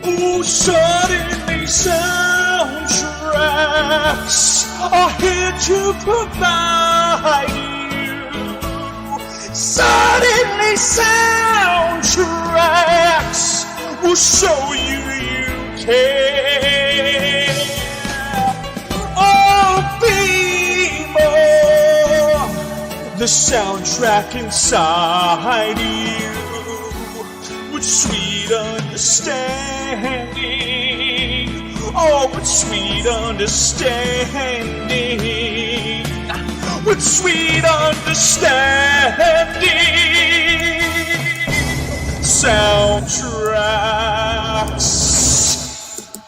Ooh, suddenly soundtracks are here to provide you. Suddenly soundtracks will show you care. Oh, be more the soundtrack inside you with sweet understanding. Oh, with sweet understanding. With sweet understanding. Soundtracks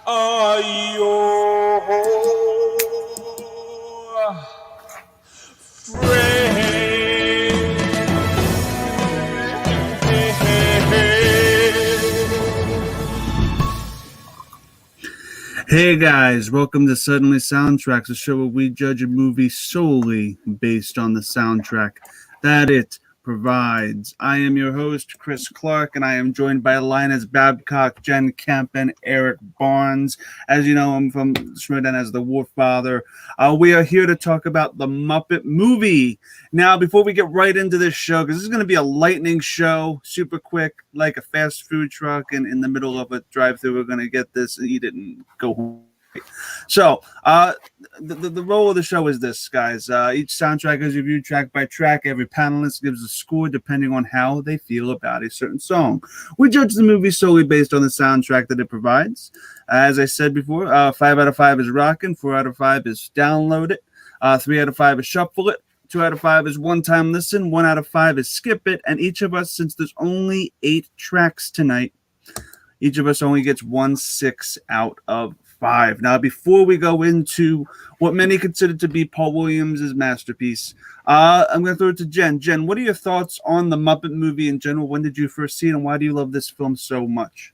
are your friend. Hey guys, welcome to Suddenly Soundtracks, a show where we judge a movie solely based on the soundtrack that it provides. I am your host, Chris Clark, and I am joined by Linus Babcock, Jen Kempe, and Erik Barnes. As you know, I'm from Schmidden as the WARFATHER. We are here to talk about the Muppet movie. Now, before we get right into this show, because this is going to be a lightning show, super quick, like a fast food truck, and in the middle of a drive-thru, we're going to get this and eat it and go home. So, the role of the show is this, guys. Each soundtrack is reviewed track by track. Every panelist gives a score depending on how they feel about a certain song. We judge the movie solely based on the soundtrack that it provides. As I said before, 5 out of 5 is rockin', 4 out of 5 is download it, 3 out of 5 is shuffle it, 2 out of 5 is one-time listen, 1 out of 5 is skip it, and each of us, since there's only 8 tracks tonight, each of us only gets 1 6 out of 5. Now, before we go into what many consider to be Paul Williams' masterpiece, I'm going to throw it to Jen. Jen, what are your thoughts on the Muppet movie in general? When did you first see it, and why do you love this film so much?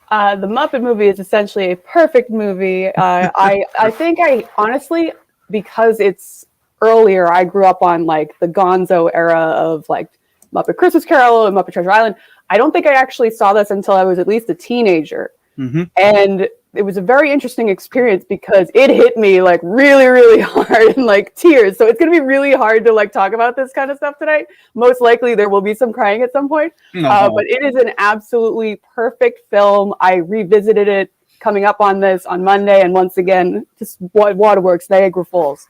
The Muppet movie is essentially a perfect movie. I think I honestly, because it's earlier, I grew up on like the Gonzo era of like Muppet Christmas Carol and Muppet Treasure Island. I don't think I actually saw this until I was at least a teenager. Mm-hmm. And it was a very interesting experience because it hit me like really, really hard and like tears. So it's going to be really hard to like talk about this kind of stuff tonight. Most likely there will be some crying at some point. But it is an absolutely perfect film. I revisited it coming up on this on Monday. And once again, just Waterworks, Niagara Falls.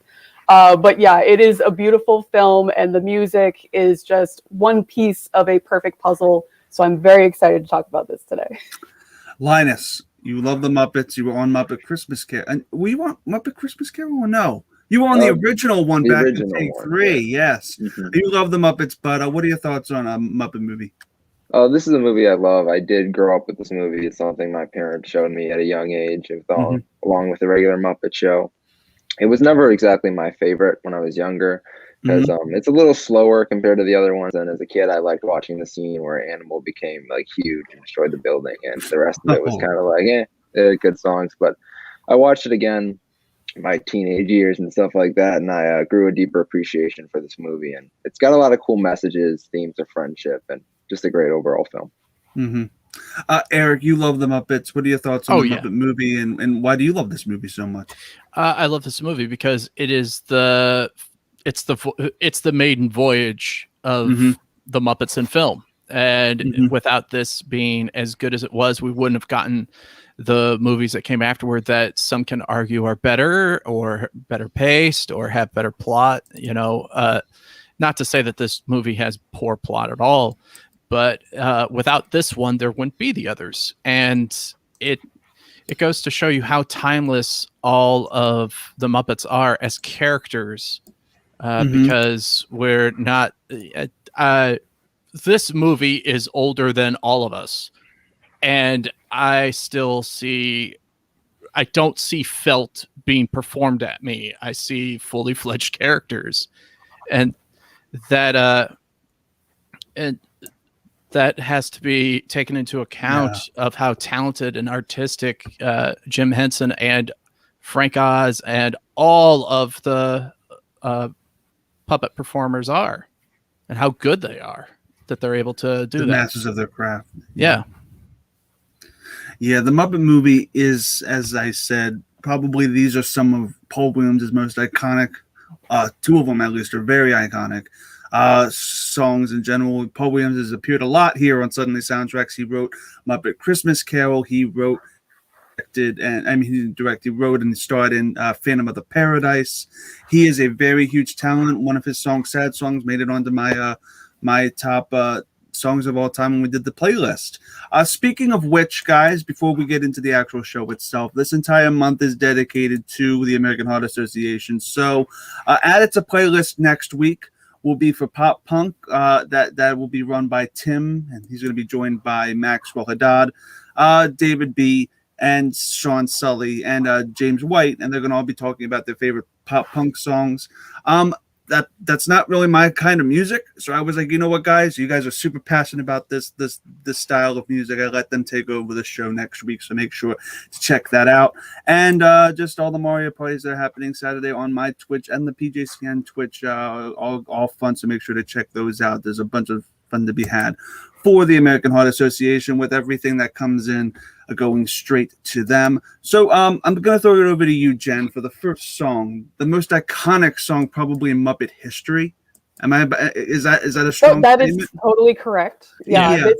But yeah, it is a beautiful film and the music is just one piece of a perfect puzzle. So I'm very excited to talk about this today. Linus, you love the Muppets. You were on Muppet Christmas Carol. And were you on Muppet Christmas Carol or no? You were on the original one back in Take 3, yes. Mm-hmm. You love the Muppets, but what are your thoughts on a Muppet movie? This is a movie I love. I did grow up with this movie. It's something my parents showed me at a young age, along with the regular Muppet Show. It was never exactly my favorite when I was younger, because it's a little slower compared to the other ones. And as a kid, I liked watching the scene where Animal became like huge and destroyed the building, and the rest of it was kind of like, good songs. But I watched it again in my teenage years and stuff like that, and I grew a deeper appreciation for this movie. And it's got a lot of cool messages, themes of friendship, and just a great overall film. Mm-hmm. Erik, you love the Muppets. What are your thoughts on the Muppet movie, and why do you love this movie so much? I love this movie because it is the maiden voyage of the Muppets in film, and without this being as good as it was, we wouldn't have gotten the movies that came afterward that some can argue are better or better paced or have better plot. Not to say that this movie has poor plot at all, but without this one, there wouldn't be the others. And it goes to show you how timeless all of the Muppets are as characters, because we're not... this movie is older than all of us. And I don't see felt being performed at me. I see fully fledged characters. And that has to be taken into account of how talented and artistic Jim Henson and Frank Oz and all of the puppet performers are, and how good they are that they're able to do that. Masters of their craft. Yeah. Yeah, the Muppet movie is, as I said, probably these are some of Paul Williams' most iconic. Two of them, at least, are very iconic songs in general. Paul Williams has appeared a lot here on Suddenly Soundtracks. He wrote Muppet Christmas Carol. He wrote, he wrote and starred in Phantom of the Paradise. He is a very huge talent. One of his songs, Sad Songs, made it onto my top songs of all time when we did the playlist. Speaking of which, guys, before we get into the actual show itself, this entire month is dedicated to the American Heart Association. So added to playlist next week will be for pop punk. That will be run by Tim, and he's going to be joined by Maxwell Haddad, David B., and Sean Sully, and James White, and they're going to all be talking about their favorite pop punk songs. That's not really my kind of music, so I was like, you know what, guys, you guys are super passionate about this style of music. I let them take over the show next week, so make sure to check that out. And just all the Mario parties that are happening Saturday on my Twitch and the PJCN Twitch, all fun, so make sure to check those out. There's a bunch of fun to be had for the American Heart Association, with everything that comes in going straight to them. So I'm going to throw it over to you, Jen, for the first song, the most iconic song probably in Muppet history. Is that a strong That statement? is totally correct. Yeah.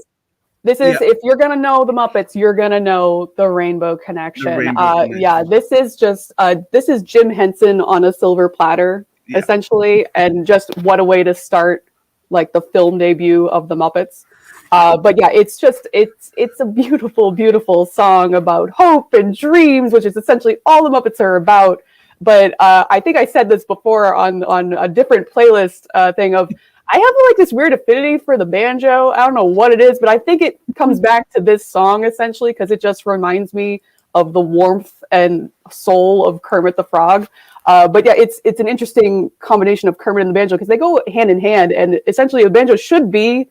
This is, Yeah. if you're going to know the Muppets, you're going to know the Rainbow Connection. Yeah, this is just, this is Jim Henson on a silver platter, essentially. And just what a way to start like the film debut of the Muppets. But yeah, it's a beautiful, beautiful song about hope and dreams, which is essentially all the Muppets are about. But I think I said this before on a different playlist thing of, I have like this weird affinity for the banjo. I don't know what it is, but I think it comes back to this song essentially because it just reminds me of the warmth and soul of Kermit the Frog. But yeah, it's an interesting combination of Kermit and the banjo because they go hand in hand, and essentially the banjo should be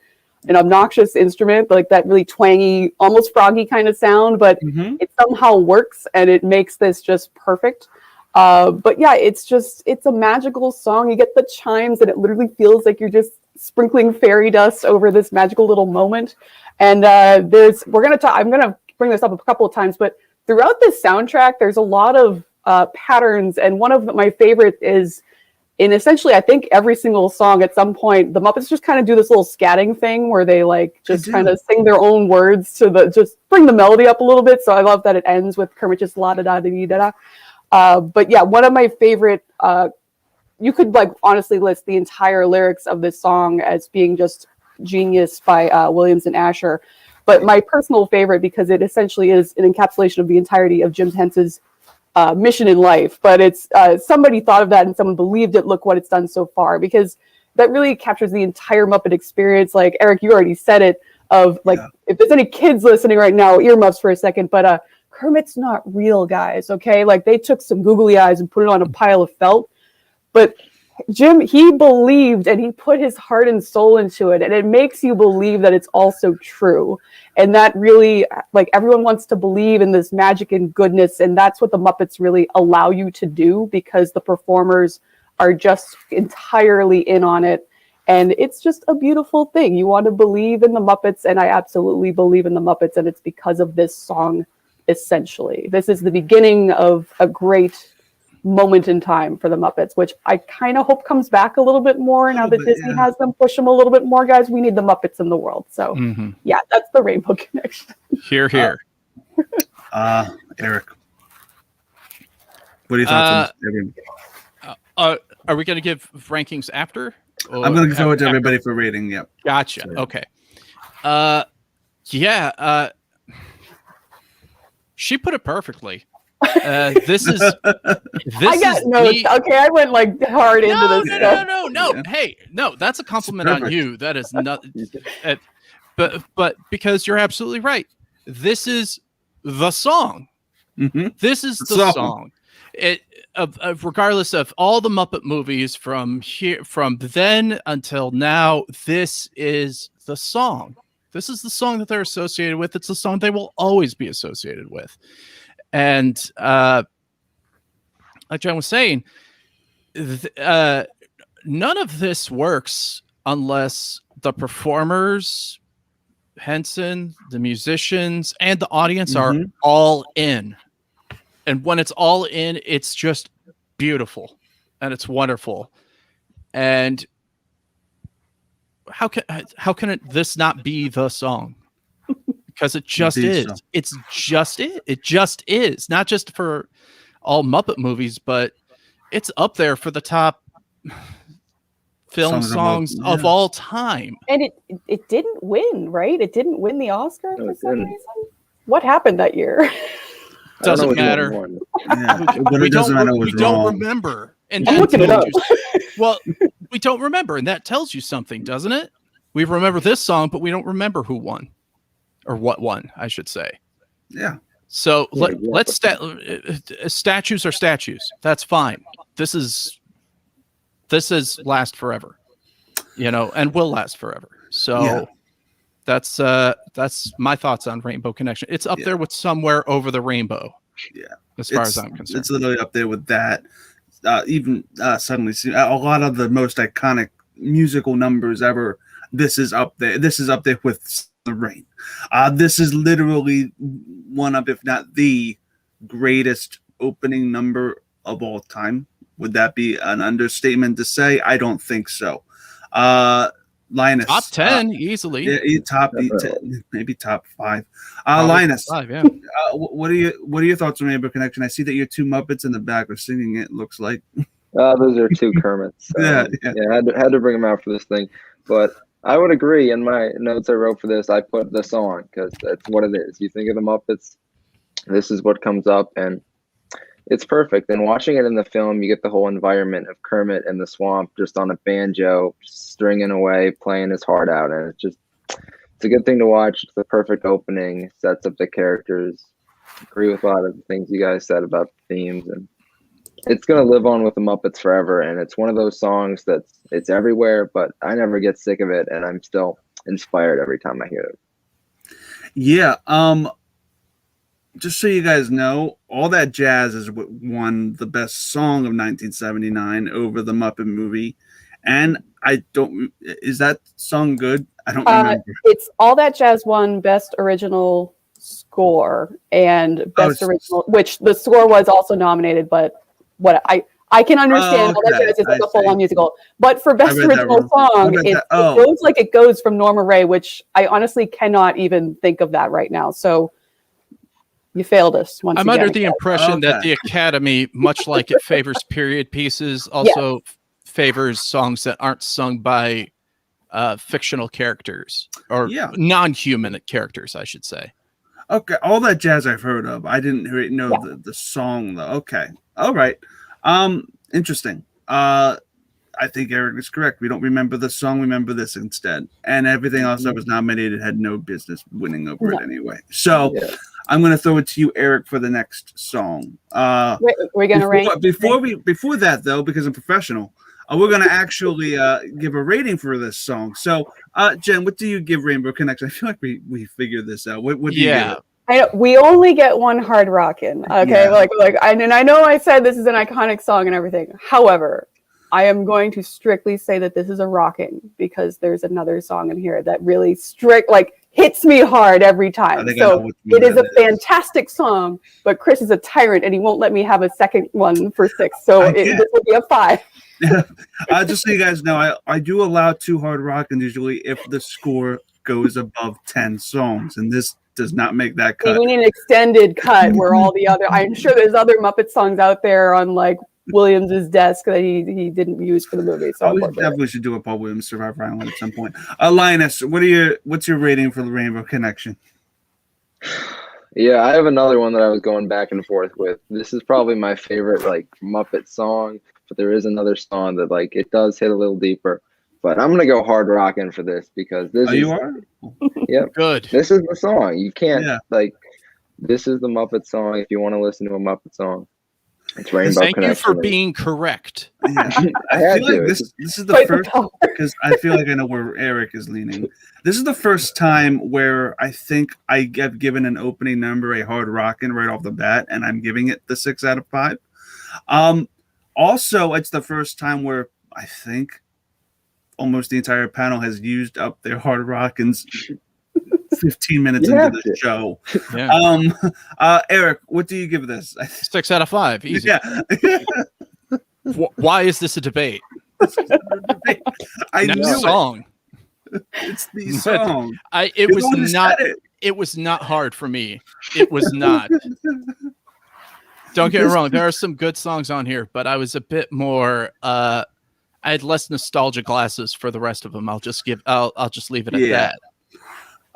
an obnoxious instrument, like that really twangy, almost froggy kind of sound, but it somehow works and it makes this just perfect. But yeah, it's a magical song. You get the chimes and it literally feels like you're just sprinkling fairy dust over this magical little moment. And I'm going to bring this up a couple of times, but throughout this soundtrack, there's a lot of patterns. And one of my favorite is in essentially, I think every single song at some point, the Muppets just kind of do this little scatting thing where they like just kind of sing their own words to just bring the melody up a little bit. So I love that it ends with Kermit just la da da da da da. But yeah, one of my favorite, you could like honestly list the entire lyrics of this song as being just genius by Williams and Asher. But my personal favorite, because it essentially is an encapsulation of the entirety of Jim Henson's mission in life, but it's somebody thought of that and someone believed it. Look what it's done so far, because that really captures the entire Muppet experience. Like Eric, you already said it, of like, if there's any kids listening right now, earmuffs for a second, but Kermit's not real, guys. Okay, like they took some googly eyes and put it on a pile of felt, but Jim, he believed and he put his heart and soul into it, and it makes you believe that it's also true. And that really, like, everyone wants to believe in this magic and goodness, and that's what the Muppets really allow you to do, because the performers are just entirely in on it. And it's just a beautiful thing. You want to believe in the Muppets, and I absolutely believe in the Muppets, and it's because of this song, essentially. This is the beginning of a great moment in time for the Muppets, which I kind of hope comes back a little bit more now that Disney has them push them a little bit more. Guys, we need the Muppets in the world. So yeah, that's the Rainbow Connection. Hear, hear. Eric, what are your thoughts on this? Are we going to give rankings after? I'm going to throw it to everybody for rating. Yep. Gotcha. Sorry. Okay. She put it perfectly. This is I got notes. Okay, I went like hard into this stuff. No. Yeah. Hey, no, that's a compliment on you. That is not. But because you're absolutely right. This is the song. This is the song. It regardless of all the Muppet movies from then until now, this is the song. This is the song that they're associated with. It's the song they will always be associated with. And like John was saying, none of this works unless the performers Henson, the musicians, and the audience are all in. And when it's all in, it's just beautiful and it's wonderful. And how can this not be the song? Because it just is. So. It's just it. It just is. Not just for all Muppet movies, but it's up there for the top film songs of all time. And it didn't win, right? It didn't win the Oscar for some reason. What happened that year? Doesn't matter. We don't remember. And I'm looking it up. Well, we don't remember, and that tells you something, doesn't it? We remember this song, but we don't remember who won. Or what won, I should say. Yeah. So let's statues are statues. That's fine. This is last forever, and will last forever. So that's my thoughts on Rainbow Connection. It's up there with Somewhere Over the Rainbow. Yeah, as far as I'm concerned, it's literally up there with that. Even suddenly, a lot of the most iconic musical numbers ever. This is up there. This is up there with The Rain. This is literally one of, if not the greatest opening number of all time. Would that be an understatement to say? I don't think so. Linus, top 10 easily. Yeah, top 10, maybe top 5. Linus, 5, yeah. What are your thoughts on Rainbow Connection? I see that your 2 Muppets in the back are singing it. Looks like. Those are 2 Kermits. Yeah. I had to bring them out for this thing, but I would agree. In my notes I wrote for this, I put the song because that's what it is. You think of the Muppets, this is what comes up, and it's perfect. And watching it in the film, you get the whole environment of Kermit in the swamp, just on a banjo, stringing away, playing his heart out, and it's a good thing to watch. It's the perfect opening, sets up the characters. Agree with a lot of the things you guys said about the themes, and it's going to live on with the Muppets forever. And it's one of those songs it's everywhere, but I never get sick of it, and I'm still inspired every time I hear it. Yeah. Just so you guys know, All That Jazz is what won the best song of 1979 over the Muppet Movie. And is that song good? I don't remember. It's All That Jazz won Best Original Score and Best Original, which the score was also nominated, but I can understand All That Jazz is like a full-on musical. But for Best Original Song, it goes like it goes from Norma Rae, which I honestly cannot even think of that right now. So you failed us once I'm again. under the impression that the Academy, much like it favors period pieces, also favors songs that aren't sung by fictional characters or non-human characters, I should say. Okay, All That Jazz I've heard of. I didn't know the song though. Okay, all right. Interesting. I think Eric is correct. We don't remember the song. We remember this instead, and everything else that was nominated had no business winning over it anyway. So I'm going to throw it to you, Eric, for the next song. We're going to rank before that though, because I'm professional. We're going to actually give a rating for this song. So, Jen, what do you give Rainbow Connection? I feel like we figured this out. What do you give it? We only get one hard rockin'. Okay, I know I said this is an iconic song and everything. However, I am going to strictly say that this is a rockin' because there's another song in here that really hits me hard every time. So it is a fantastic song, but Chris is a tyrant and he won't let me have a second one for 6. So this will be a 5. Just so you guys know, I do allow 2 hard rockin' usually if the score goes above 10 songs, and this does not make that cut. We need an extended cut where all the other, I'm sure there's other Muppet songs out there on Williams's desk that he didn't use for the movie. So we definitely should do a Paul Williams Survivor Island at some point. Linus, what's your rating for the Rainbow Connection? Yeah, I have another one that I was going back and forth with. This is probably my favorite Muppet song, but there is another song that it does hit a little deeper. But I'm gonna go hard rockin' for this because this you are? Yeah, good. This is the song. You can't this is the Muppet song. If you want to listen to a Muppet song, it's Rainbow Thank Connection. you for being correct. Yeah. I feel like this is the first, because I feel like I know where Eric is leaning. This is the first time where I think I have given an opening number a hard rockin' right off the bat, and I'm giving it the 6 out of 5. Also, it's the first time where I think almost the entire panel has used up their hard rockins 15 minutes You into have the to. show. Yeah. Eric, what do you give this? 6 out of 5. Easy. Yeah. Why is this a debate? I Next knew song. it's the song. It You're the one who said it. It was not hard for me. It was not. Don't get me wrong. There are some good songs on here, but I was a bit more. I had less nostalgia glasses for the rest of them. I'll just leave it at that.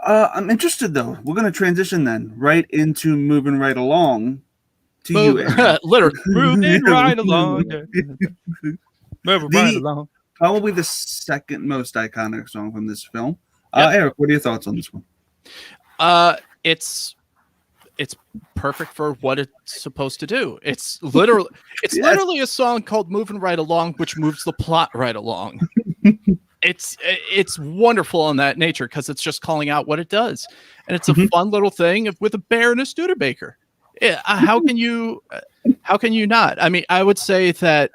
I'm interested though. We're gonna transition then right into moving right along to you. Eric. Literally moving right along. Moving right along. Probably the second most iconic song from this film. Eric, what are your thoughts on this one? It's perfect for what it's supposed to do. It's literally a song called "Moving Right Along," which moves the plot right along. It's wonderful in that nature because it's just calling out what it does, and it's a fun little thing with a bear and a Studebaker. How can you not? I mean, I would say that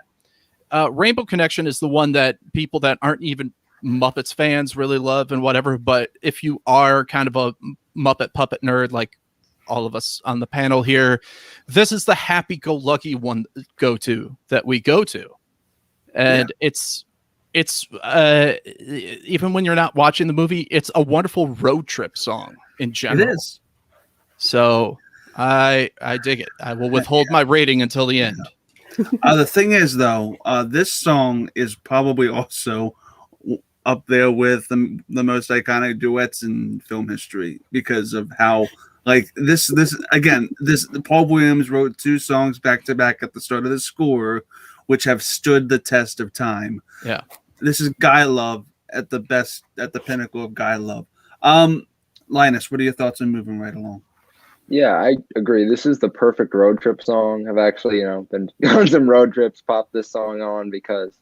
Rainbow Connection is the one that people that aren't even Muppets fans really love and whatever. But if you are kind of a Muppet puppet nerd like all of us on the panel here, this is the happy-go-lucky one that we go to, and it's even when you're not watching the movie, it's a wonderful road trip song in general. It is. So I dig it. I will withhold my rating until the end. The thing is, though, this song is probably also up there with the most iconic duets in film history because of how, like, this Paul Williams wrote 2 songs back to back at the start of the score, which have stood the test of time. Yeah, this is Guy Love at the pinnacle of Guy Love. Linus, what are your thoughts on moving right along? Yeah, I agree. This is the perfect road trip song. I've actually, been on some road trips, popped this song on because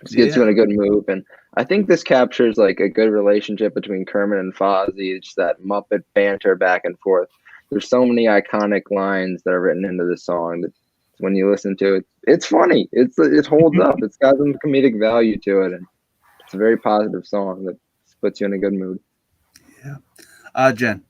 it gets you in a good mood. And I think this captures like a good relationship between Kermit and Fozzie. It's that Muppet banter back and forth. There's so many iconic lines that are written into this song that when you listen to it, it's funny. It holds up. It's got some comedic value to it. And it's a very positive song that puts you in a good mood. Yeah. Jen.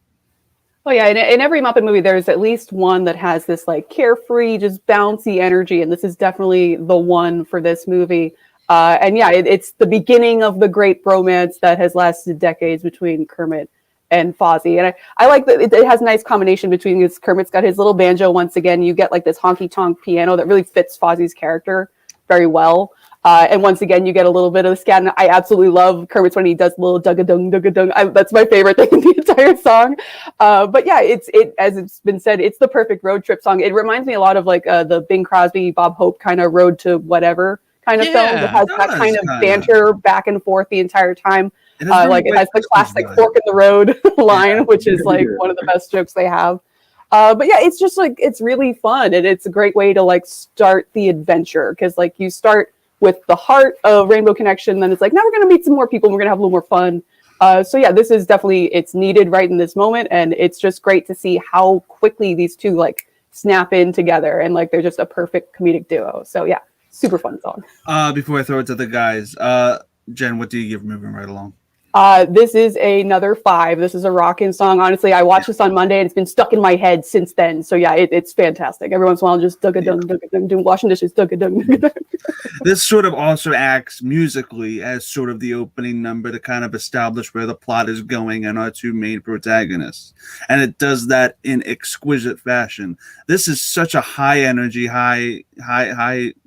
Oh yeah, in every Muppet movie, there's at least one that has this like carefree, just bouncy energy, and this is definitely the one for this movie. And yeah, it's the beginning of the great bromance that has lasted decades between Kermit and Fozzie. And I like that it has a nice combination between this. Kermit's got his little banjo once again. You get like this honky tonk piano that really fits Fozzie's character very well. And once again, you get a little bit of the scat. And I absolutely love Kermit's when he does little dug-a-dung, dug-a-dung. That's my favorite thing in the entire song. But yeah, it as it's been said, it's the perfect road trip song. It reminds me a lot of like the Bing Crosby, Bob Hope kind of road to whatever kind of film. It has that kind of banter back and forth the entire time. It has the classic fork in the road line, which is like one of the best jokes they have. But yeah, it's just like, it's really fun. And it's a great way to like start the adventure. Cause like you start with the heart of Rainbow Connection, then it's like, now we're going to meet some more people and we're going to have a little more fun. So yeah, this is definitely, it's needed right in this moment. And it's just great to see how quickly these two like snap in together. And like, they're just a perfect comedic duo. So yeah, super fun song. Before I throw it to the guys, Jen, what do you give moving right along? This is another 5. This is a rockin' song. Honestly, I watched this on Monday and it's been stuck in my head since then. So yeah, it's fantastic. Every once in a while, just dug-a-dung, dug-a-dung, doing washing dishes, dug-a-dung, dug-a-dung. This sort of also acts musically as sort of the opening number to kind of establish where the plot is going and our 2 main protagonists. And it does that in exquisite fashion. This is such a high energy, high.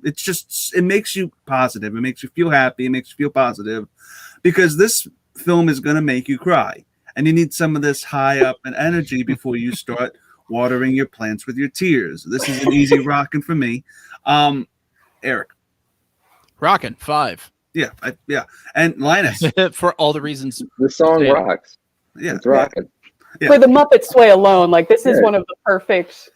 It's just, it makes you positive. It makes you feel happy. It makes you feel positive because this film is going to make you cry, and you need some of this high up and energy before you start watering your plants with your tears. This is an easy rockin' for me. Eric, rockin' 5. Yeah, and Linus for all the reasons the song rocks. Yeah, it's rocking. Yeah. For the Muppet sway alone, like this is one of the perfect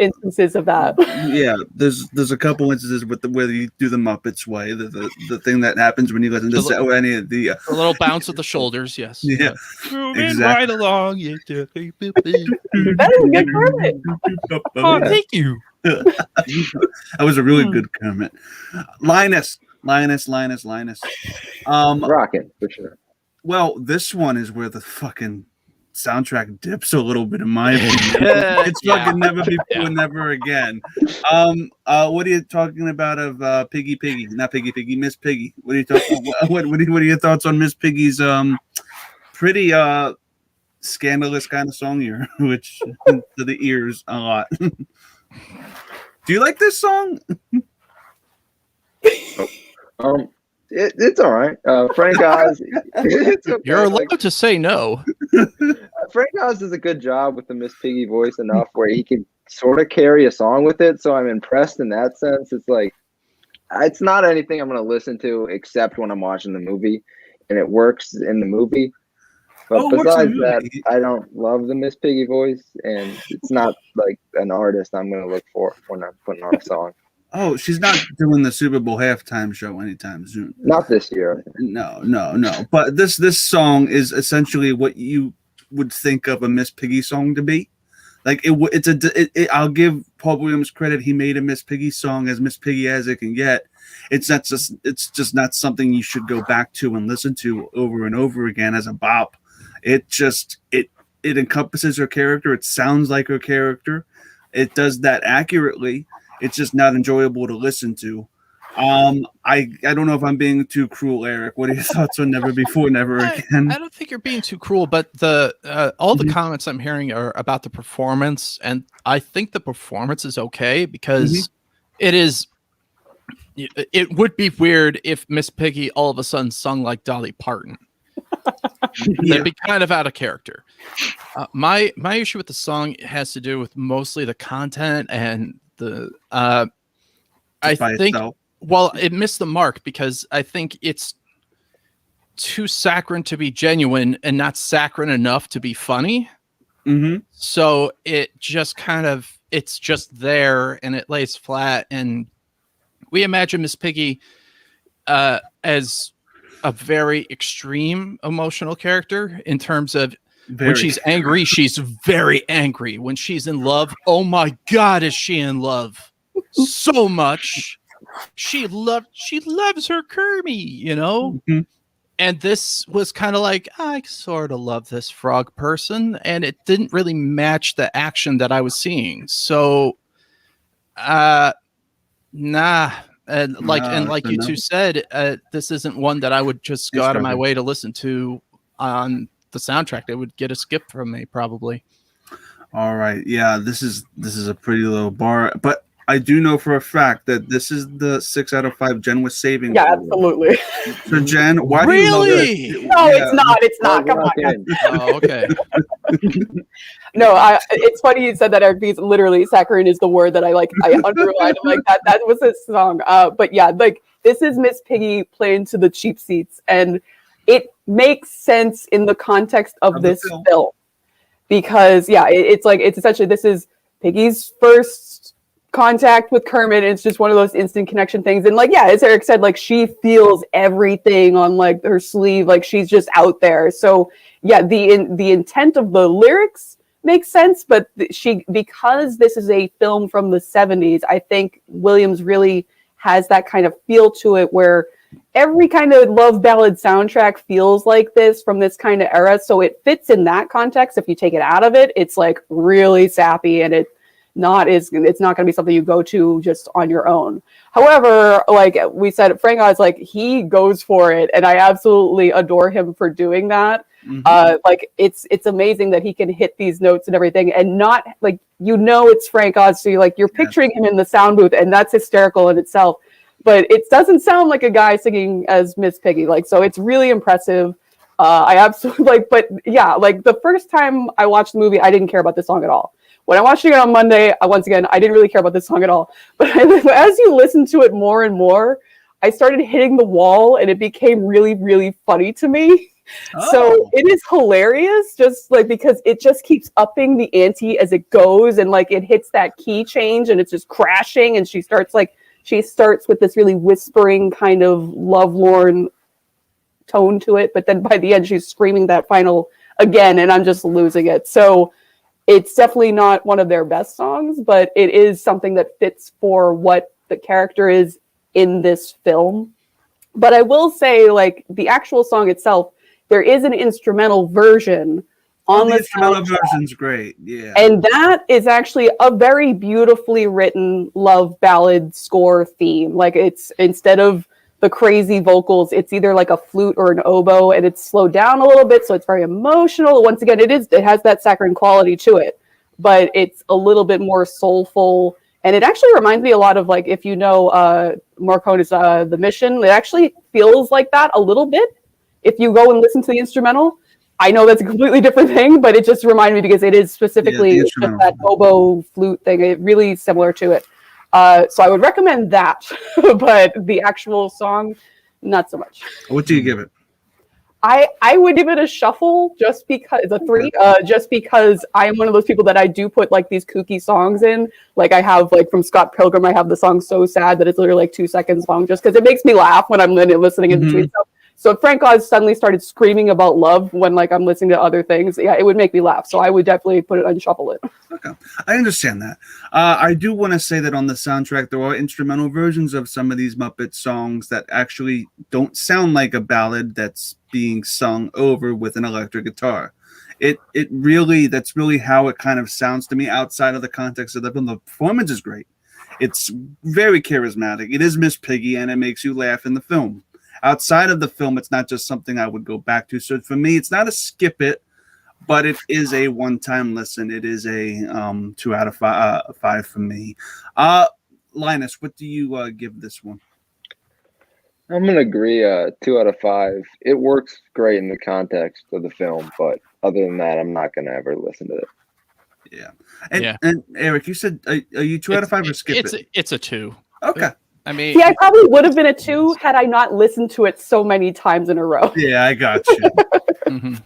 instances of that. Yeah, there's a couple instances with where you do the Muppet sway, the thing that happens when you listen to any of the a little bounce of the shoulders. Yes. Yeah. Moving right along. That is a good Kermit. Oh, thank you. That was a really good Kermit. Linus. Rocking for sure. Well, this one is where the fucking soundtrack dips a little bit in my opinion. It's fucking never before, never again. What are you talking about of not Piggy, Miss Piggy? What are you talking? What are your thoughts on Miss Piggy's pretty scandalous kind of song here, which to the ears a lot. Do you like this song? It's all right. Frank Oz. It's okay. You're allowed to say no. Frank Oz does a good job with the Miss Piggy voice enough where he can sort of carry a song with it. So I'm impressed in that sense. It's like, it's not anything I'm going to listen to except when I'm watching the movie, and it works in the movie. But besides that, I don't love the Miss Piggy voice, and it's not like an artist I'm going to look for when I'm putting on a song. Oh, she's not doing the Super Bowl halftime show anytime soon. Not this year. No. But this song is essentially what you would think of a Miss Piggy song to be. Like I'll give Paul Williams credit. He made a Miss Piggy song as Miss Piggy as it can get. It's just not something you should go back to and listen to over and over again as a bop. It encompasses her character. It sounds like her character. It does that accurately. It's just not enjoyable to listen to. I don't know if I'm being too cruel, Eric. What are your thoughts on Never Before, Never Again? I don't think you're being too cruel, but the all the comments I'm hearing are about the performance, and I think the performance is okay because it would be weird if Miss Piggy all of a sudden sung like Dolly Parton. That'd be kind of out of character. My issue with the song has to do with mostly the content and the I think itself. Well, it missed the mark because I think it's too saccharine to be genuine and not saccharine enough to be funny. So it just it's just there and it lays flat. And we imagine Miss Piggy as a very extreme emotional character in terms of when she's angry, she's very angry. When she's in love, oh my God, is she in love so much? She loves her Kermie, you know? And this was kind of like, I sort of love this frog person, and it didn't really match the action that I was seeing. So, nah. And like you two said, this isn't one that I would just go out of my way to listen to on the soundtrack. It would get a skip from me probably. All right, yeah, this is a pretty low bar, but I do know for a fact that this is the 6 out of 5 Jen was saving. Yeah, absolutely. So Jen, why do you love it? No, it's not. It's not. Come on. Oh, okay. No, it's funny you said that, Eric, because literally saccharine is the word that I underlined. I'm like, that was a song. But yeah, like this is Miss Piggy playing to the cheap seats, and it makes sense in the context of this film. Because it's essentially, this is Piggy's first contact with Kermit, and it's just one of those instant connection things. And as Eric said, she feels everything on her sleeve, she's just out there. So the intent of the lyrics makes sense, but because this is a film from the 70s, I think Williams really has that kind of feel to it where every kind of love ballad soundtrack feels like this from this kind of era. So it fits in that context. If you take it out of it, it's really sappy, and it's not going to be something you go to just on your own. However, like we said, Frank Oz, he goes for it, and I absolutely adore him for doing that. It's amazing that he can hit these notes and everything, and not it's Frank Oz, so you're picturing him in the sound booth, and that's hysterical in itself. But it doesn't sound like a guy singing as Miss Piggy, so it's really impressive. I absolutely the first time I watched the movie, I didn't care about this song at all. When I watched it on Monday, once again, I didn't really care about this song at all. But as you listen to it more and more, I started hitting the wall, and it became really, really funny to me. Oh. So it is hilarious, just because it just keeps upping the ante as it goes, and it hits that key change, and it's just crashing, and she starts with this really whispering kind of lovelorn tone to it, but then by the end she's screaming that final again, and I'm just losing it. So it's definitely not one of their best songs, but it is something that fits for what the character is in this film. But I will say, the actual song itself, there is an instrumental version on the the instrumental soundtrack. version's great. Yeah. And that is actually a very beautifully written love ballad score theme. Like, it's instead of the crazy vocals, it's either like a flute or an oboe, and it's slowed down a little bit, so it's very emotional. Once again, it has that saccharine quality to it, but it's a little bit more soulful. And it actually reminds me a lot of, like, if you know Morricone's The Mission, it actually feels like that a little bit if you go and listen to the instrumental. I know that's a completely different thing, but it just reminded me because it is specifically just that oboe flute thing. It really similar to it. So I would recommend that, but the actual song, not so much. What do you give it? I would give it a shuffle just because just because I am one of those people that I do put like these kooky songs in. Like I have like from Scott Pilgrim, I have the song So Sad that it's literally like 2 seconds long just because it makes me laugh when I'm listening in between stuff. So if Frank Oz suddenly started screaming about love when like I'm listening to other things, yeah, it would make me laugh. So I would definitely put it on shuffle it. Okay, I understand that. I do want to say that on the soundtrack, there are instrumental versions of some of these Muppet songs that actually don't sound like a ballad that's being sung over with an electric guitar. That's really how it kind of sounds to me outside of the context of the film. The performance is great. It's very charismatic. It is Miss Piggy, and it makes you laugh in the film. Outside of the film, it's not just something I would go back to. So for me, it's not a skip it, but it is a one-time listen. It is a 2 out of 5 for me. Linus, what do you give this one? I'm gonna agree. 2 out of 5. It works great in the context of the film, but other than that, I'm not gonna ever listen to it. Yeah. And Eric, you said are you 2 out of 5 or skip it? It's a 2. Okay. I mean, see, I probably would have been a 2 had I not listened to it so many times in a row. Yeah, I got you.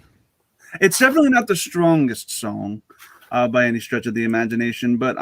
It's definitely not the strongest song by any stretch of the imagination, but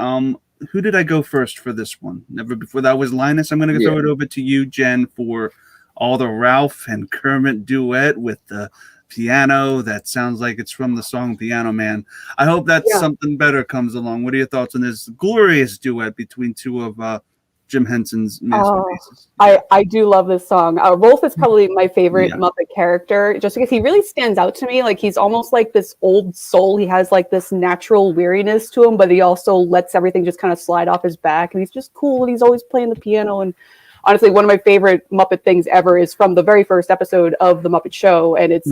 who did I go first for this one? Never before. That was Linus. I'm going to throw it over to you, Jen, for all the Ralph and Kermit duet with the piano that sounds like it's from the song Piano Man. I hope that something better comes along. What are your thoughts on this glorious duet between two of Jim Henson's masterpieces? I do love this song. Rolf is probably my favorite Muppet character just because he really stands out to me. Like he's almost like this old soul. He has like this natural weariness to him, but he also lets everything just kind of slide off his back. And he's just cool. And he's always playing the piano. And honestly, one of my favorite Muppet things ever is from the very first episode of The Muppet Show. And it's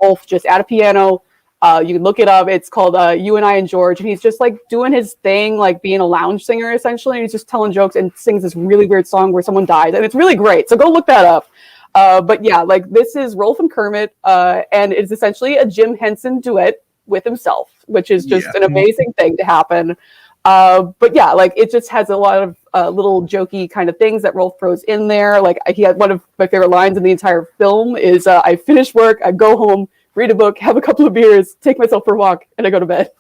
Rolf just at a piano. You can look it up. It's called You and I and George. And he's just like doing his thing, like being a lounge singer, essentially. And he's just telling jokes and sings this really weird song where someone dies. And it's really great. So go look that up. But yeah, like this is Rolf and Kermit. And it's essentially a Jim Henson duet with himself, which is just an amazing thing to happen. But yeah, like it just has a lot of little jokey kind of things that Rolf throws in there. Like he had one of my favorite lines in the entire film is I finish work, I go home, read a book, have a couple of beers, take myself for a walk, and I go to bed.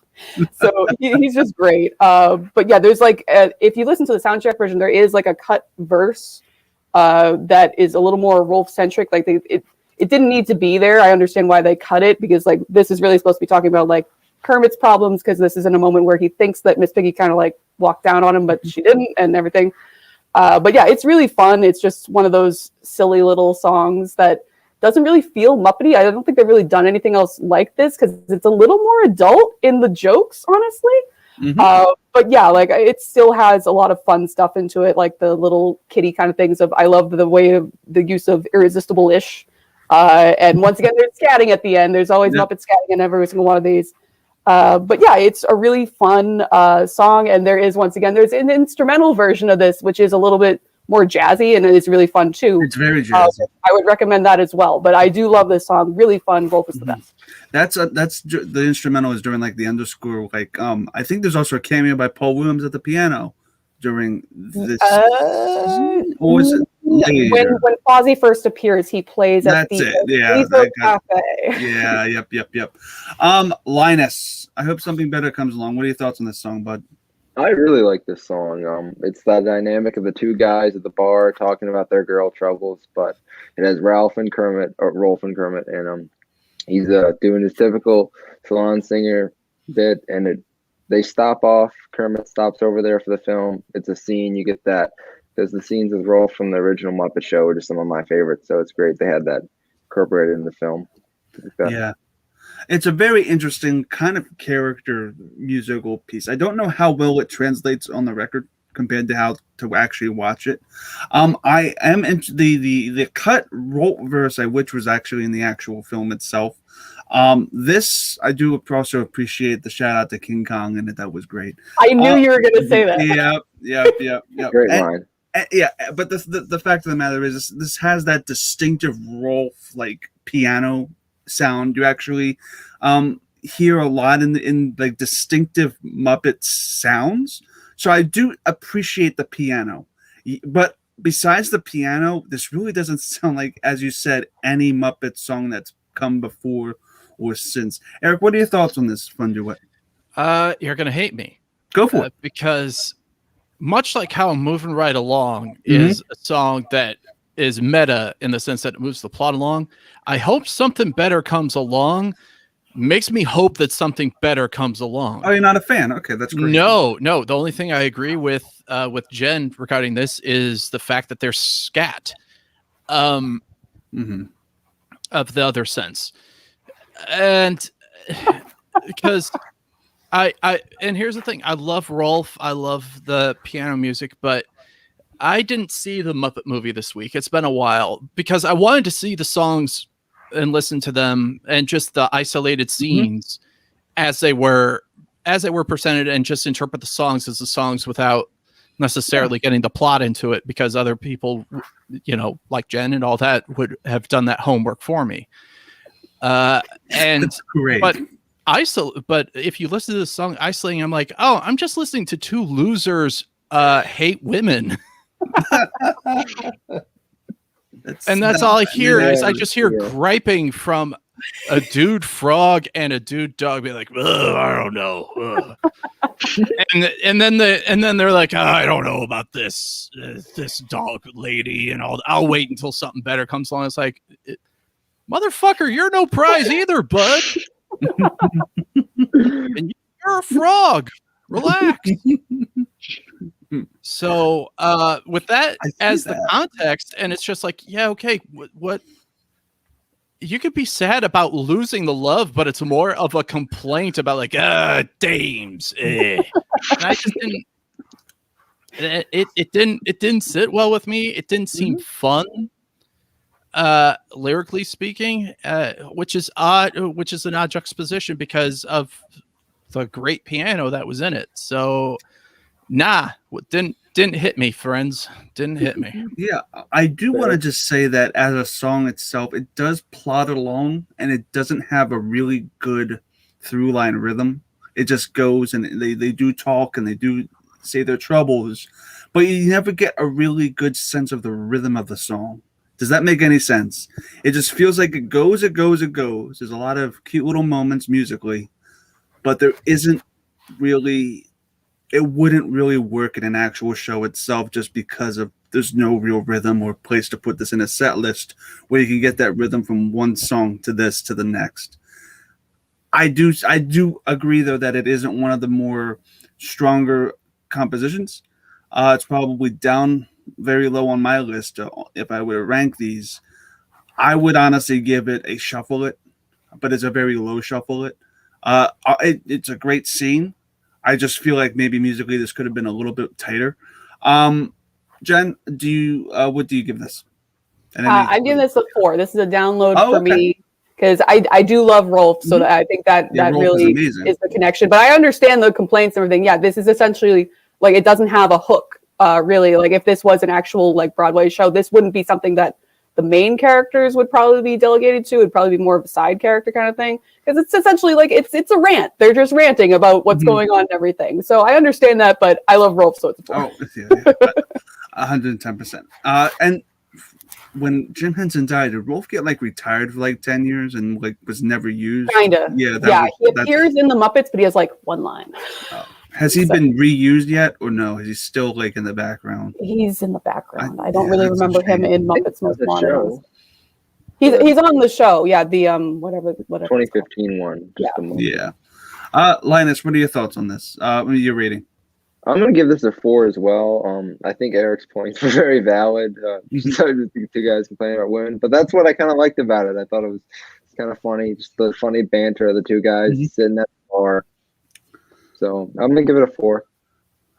So he's just great. But yeah, there's like, if you listen to the soundtrack version, there is like a cut verse that is a little more Rolf-centric. Like it didn't need to be there. I understand why they cut it because like this is really supposed to be talking about like Kermit's problems because this is in a moment where he thinks that Miss Piggy kind of like walked down on him, but she didn't and everything. But yeah, it's really fun. It's just one of those silly little songs that doesn't really feel Muppety. I don't think they've really done anything else like this because it's a little more adult in the jokes, honestly. But yeah, like it still has a lot of fun stuff into it, like the little kitty kind of things of I love the way of the use of irresistible-ish. And once again, there's scatting at the end. There's always Muppet scatting in every single one of these. But yeah, it's a really fun song. And there's an instrumental version of this, which is a little bit more jazzy and it's really fun too. It's very jazzy. I would recommend that as well. But I do love this song. Really fun. Rolf is the best. That's the instrumental is during like the underscore. Like I think there's also a cameo by Paul Williams at the piano during this. Or is it later? When Fozzie first appears, he plays at the cafe. Yep. Linus, I hope something better comes along. What are your thoughts on this song, bud? I really like this song. It's that dynamic of the two guys at the bar talking about their girl troubles, but it has Rolf and Kermit, and he's doing his typical salon singer bit, and they stop off. Kermit stops over there for the film. It's a scene. You get that because the scenes with Rolf from the original Muppet Show are just some of my favorites. So it's great they had that incorporated in the film. Yeah. It's a very interesting kind of character musical piece. I don't know how well it translates on the record compared to how to actually watch it. I am into the cut role verse, which was actually in the actual film itself. This I do also appreciate the shout out to King Kong in it. That was great. I knew you were going to say that. Yep. Great line. Yeah, but the fact of the matter is this has that distinctive Rolf like piano sound. You actually hear a lot in like distinctive Muppet sounds. So I do appreciate the piano. But besides the piano, this really doesn't sound like, as you said, any Muppet song that's come before or since. Eric, what are your thoughts on this fun duet? You're gonna hate me. Go for it. Because much like how Moving Right Along is a song that is meta in the sense that it moves the plot along, I hope Something Better Comes Along makes me hope that something better comes along. Oh, you're not a fan? Okay, that's great. No. The only thing I agree with Jen regarding this is the fact that there's scat of the other sense. And because and here's the thing, I love Rolf, I love the piano music, but I didn't see the Muppet movie this week. It's been a while because I wanted to see the songs and listen to them and just the isolated scenes as they were presented, and just interpret the songs as the songs without necessarily getting the plot into it, because other people, you know, like Jen and all that, would have done that homework for me. And that's great. But if you listen to the song isolating, I'm like, oh, I'm just listening to two losers hate women. That's all I hear is I just hear griping from a dude frog and a dude dog, be like, I don't know. and then they're like, oh, I don't know about this dog lady and all. I'll wait until something better comes along. It's like, motherfucker, you're no prize either, bud. And you're a frog. Relax. So with that as the context, and it's just like, yeah, okay, what you could be sad about losing the love, but it's more of a complaint about like dames. And I just didn't. It didn't sit well with me. It didn't seem fun, lyrically speaking, which is odd. Which is an odd juxtaposition because of the great piano that was in it. So. Nah, didn't hit me, friends. Didn't hit me. Yeah, I do want to just say that as a song itself, it does plod along, and it doesn't have a really good through line rhythm. It just goes, and they do talk, and they do say their troubles, but you never get a really good sense of the rhythm of the song. Does that make any sense? It just feels like it goes. There's a lot of cute little moments musically, but there isn't really... It wouldn't really work in an actual show itself just because of there's no real rhythm or place to put this in a set list where you can get that rhythm from one song to this to the next. I do agree though that it isn't one of the more stronger compositions. It's probably down very low on my list. If I were to rank these, I would honestly give it a shuffle it, but it's a very low shuffle it. It's a great scene. I just feel like maybe musically this could have been a little bit tighter. Jen, what do you give this? I give this a 4. This is a download for me because I do love Rolf, so I think that really is the connection. But I understand the complaints and everything. Yeah, this is essentially like it doesn't have a hook. Really, like if this was an actual like Broadway show, this wouldn't be something that the main characters would probably be delegated to. It'd probably be more of a side character kind of thing. Because it's essentially like it's a rant. They're just ranting about what's going on and everything. So I understand that, but I love Rolf, so it's a 4. Oh, yeah. 110%. And when Jim Henson died, did Rolf get like retired for like 10 years and like was never used? Kinda. Yeah. He appears in the Muppets, but he has like one line. Has he been reused yet, or no? Is he still like in the background? He's in the background. I don't really remember him in Muppets Most Wanted. He's on the show. Yeah, the whatever 2015 one. Yeah. Linus, what are your thoughts on this? Your rating? I'm gonna give this a 4 as well. I think Eric's points were very valid. The two guys complaining about women, but that's what I kind of liked about it. I thought it was It's kind of funny, just the funny banter of the two guys sitting at the bar. So I'm gonna give it a 4.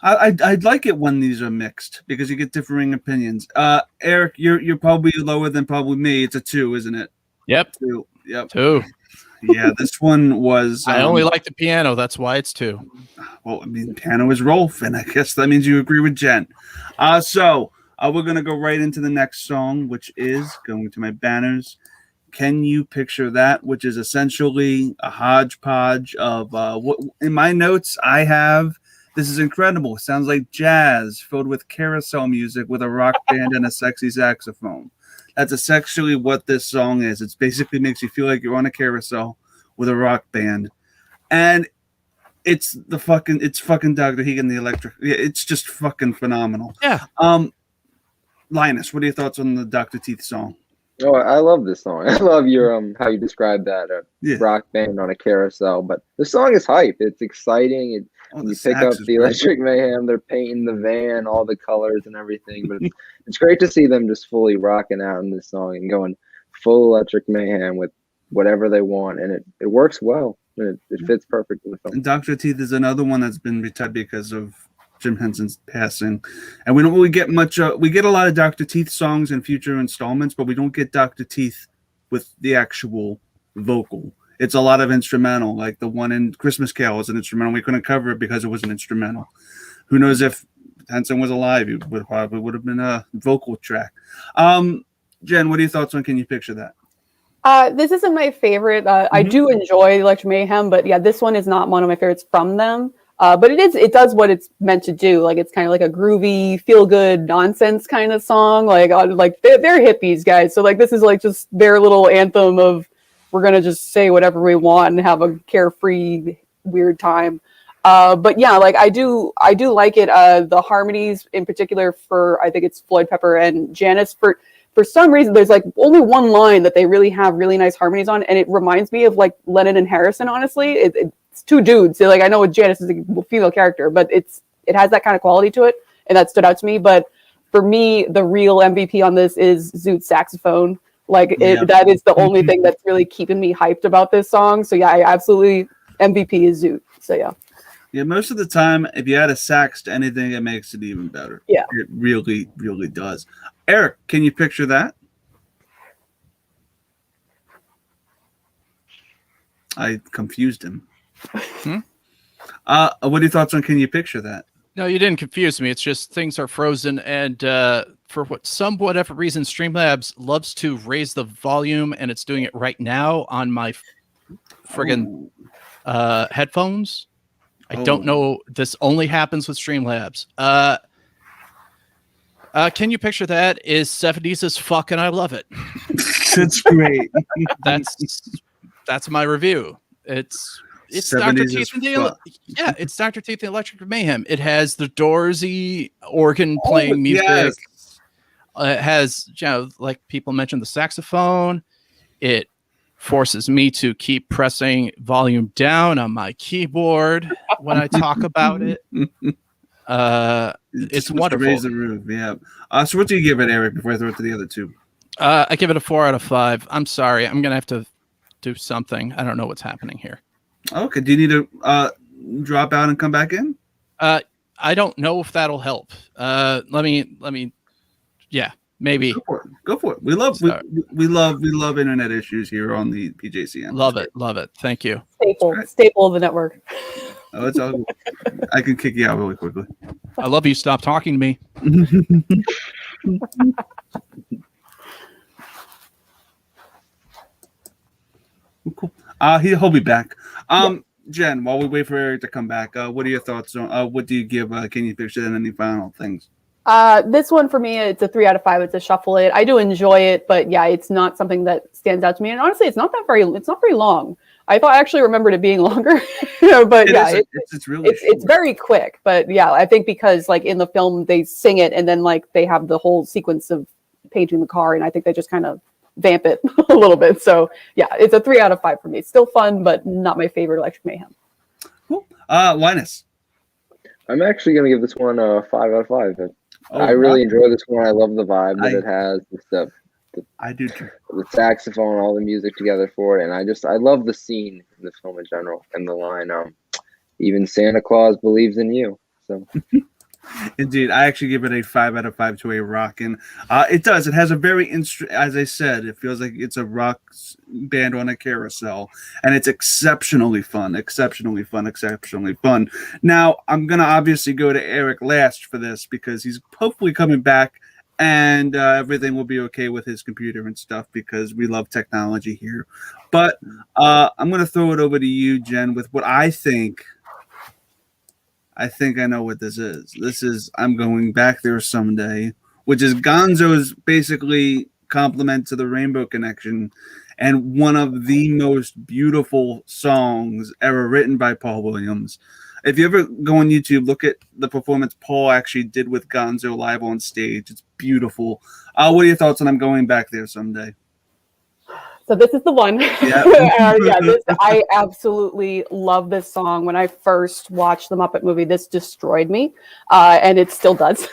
I'd like it when these are mixed because you get differing opinions. Eric, you're probably lower than probably me. It's a 2, isn't it? Yep. 2. Yep. 2. Yeah, this one was. I only like the piano. That's why it's 2. Well, I mean, piano is Rolf, and I guess that means you agree with Jen. So we're gonna go right into the next song, which is going to my banners. Can you picture that? Which is essentially a hodgepodge of what in my notes I have. This is incredible. It sounds like jazz filled with carousel music with a rock band and a sexy saxophone. That's essentially what this song is. It basically makes you feel like you're on a carousel with a rock band. And it's fucking Dr. Hegan, the electric. It's just fucking phenomenal. Yeah. Linus, what are your thoughts on the Dr. Teeth song? Oh, I love this song. I love your how you described that rock band on a carousel. But the song is hype. It's exciting. You pick up the Electric Mayhem. They're painting the van, all the colors and everything. But it's great to see them just fully rocking out in this song and going full Electric Mayhem with whatever they want, and it works well. It fits perfect in the film. And Dr. Teeth is another one that's been retired because of Jim Henson's passing, and we don't really get much. We get a lot of Dr. Teeth songs in future installments, but we don't get Dr. Teeth with the actual vocal. It's a lot of instrumental, like the one in Christmas Carol is an instrumental. We couldn't cover it because it was an instrumental. Who knows if Henson was alive? It probably would have been a vocal track. Jen, what are your thoughts on Can You Picture That? This isn't my favorite. I do enjoy Electric Mayhem, but yeah, this one is not one of my favorites from them. But it does what it's meant to do. Like it's kind of like a groovy, feel good nonsense kind of song. Like they're hippies, guys. So like this is like just their little anthem of we're gonna just say whatever we want and have a carefree, weird time. But yeah, like I do like it. The harmonies in particular for I think it's Floyd Pepper and Janice for some reason, there's like only one line that they really have really nice harmonies on, and it reminds me of like Lennon and Harrison. Honestly, it's two dudes. So, like I know with Janice is a female character, but it has that kind of quality to it, and that stood out to me. But for me, the real MVP on this is Zoot's saxophone. Like that is the only thing that's really keeping me hyped about this song. So yeah, I absolutely MVP is Zoot. So yeah. Yeah, most of the time, if you add a sax to anything, it makes it even better. Yeah, it really, really does. Eric, can you picture that? I confused him. What are your thoughts on Can You Picture That? No, you didn't confuse me. It's just things are frozen, and for whatever reason, Streamlabs loves to raise the volume, and it's doing it right now on my friggin' headphones. I don't know. This only happens with Streamlabs. Can You Picture That is 70s as fuck, and I love it. It's great. That's my review. It's Dr. Teeth and it's Dr. Teeth and Electric Mayhem. It has the Doorsy organ playing music. Yes. It has, like people mentioned, the saxophone. It forces me to keep pressing volume down on my keyboard when I talk about it. It's wonderful. Raise the roof, yeah. So what do you give it, Eric, before I throw it to the other two? I give it a 4 out of 5. I'm sorry. I'm going to have to do something. I don't know what's happening here. Okay. Do you need to drop out and come back in? I don't know if that'll help. Let me. Yeah, maybe. Go for it. We love internet issues here on the PJCN. Love it. Thank you. Staple of the network. Oh, it's all good. I can kick you out really quickly. I love you. Stop talking to me. Cool. He'll be back. Jen, while we wait for Eric to come back, what are your thoughts on what do you give Can You Picture That, and any final things? This one for me, it's a 3 out of 5. It's a shuffle it. I do enjoy it, but yeah, it's not something that stands out to me. And honestly, it's not very long. I thought I actually remembered it being longer, but it's very quick. But yeah, I think because like in the film they sing it and then like they have the whole sequence of painting the car, and I think they just kind of vamp it a little bit. So yeah, it's a 3 out of 5 for me. It's still fun, but not my favorite Electric Mayhem. Cool. Linus. I'm actually going to give this one a 5 out of 5. I really enjoy this one. I love the vibe that it has. It's I do too. The saxophone, all the music together for it, and I love the scene in the film in general, and the line, even Santa Claus believes in you. So. Indeed, I actually give it a 5 out of 5 to a rockin'. It does. It has a very, as I said, it feels like it's a rock band on a carousel, and it's exceptionally fun. Now, I'm gonna obviously go to Erik last for this because he's hopefully coming back, and everything will be okay with his computer and stuff because we love technology here. But I'm gonna throw it over to you, Jen, with what I think. I think I know what this is. This is I'm Going Back There Someday, which is Gonzo's basically compliment to the Rainbow Connection, and one of the most beautiful songs ever written by Paul Williams. If you ever go on YouTube, look at the performance Paul actually did with Gonzo live on stage. It's beautiful. What are your thoughts on I'm Going Back There Someday? So this is the one. Yeah. I absolutely love this song. When I first watched the Muppet movie, this destroyed me, and it still does.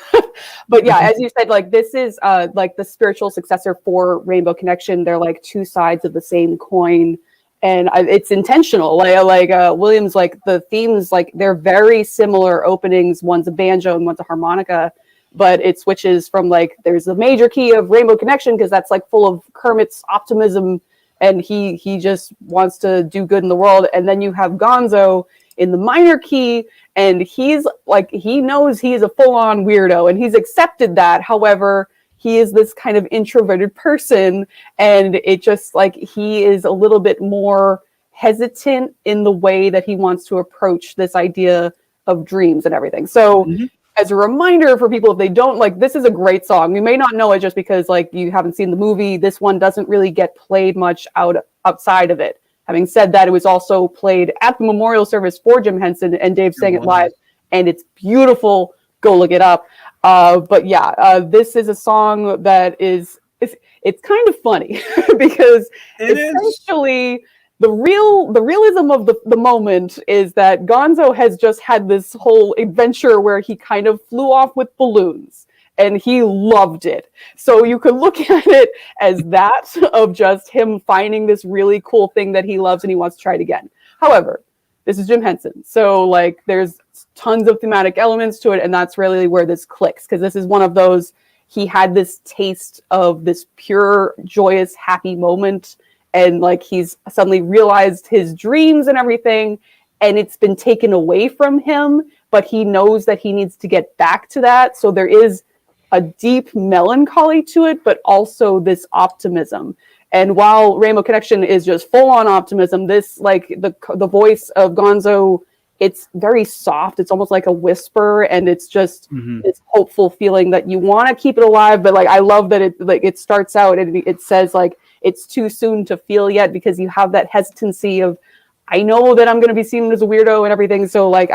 But yeah, as you said, like this is like the spiritual successor for Rainbow Connection. They're like two sides of the same coin, and it's intentional. Like Williams, like the themes, like they're very similar openings. One's a banjo and one's a harmonica. But it switches from like there's the major key of Rainbow Connection because that's like full of Kermit's optimism and he just wants to do good in the world, and then you have Gonzo in the minor key and he's like he knows he's a full-on weirdo and he's accepted that. However, he is this kind of introverted person, and it just like he is a little bit more hesitant in the way that he wants to approach this idea of dreams and everything. So as a reminder for people, if they don't like, this is a great song. You may not know it just because like you haven't seen the movie. This one doesn't really get played much outside of it. Having said that, it was also played at the memorial service for Jim Henson, and Dave sang it live, and it's beautiful. Go look it up. But yeah, this is a song that is it's kind of funny because essentially the realism of the moment is that Gonzo has just had this whole adventure where he kind of flew off with balloons and he loved it. So you could look at it as that of just him finding this really cool thing that he loves and he wants to try it again. However, this is Jim Henson. So like there's tons of thematic elements to it, and that's really where this clicks, because this is one of those, he had this taste of this pure, joyous, happy moment, and like he's suddenly realized his dreams and everything, and it's been taken away from him, but he knows that he needs to get back to that. So there is a deep melancholy to it, but also this optimism. And while Rainbow Connection is just full-on optimism, this, like, the voice of Gonzo, it's very soft. It's almost like a whisper, and it's just this hopeful feeling that you want to keep it alive. But like, I love that it starts out and it says like it's too soon to feel yet, because you have that hesitancy of, I know that I'm going to be seen as a weirdo and everything. So like,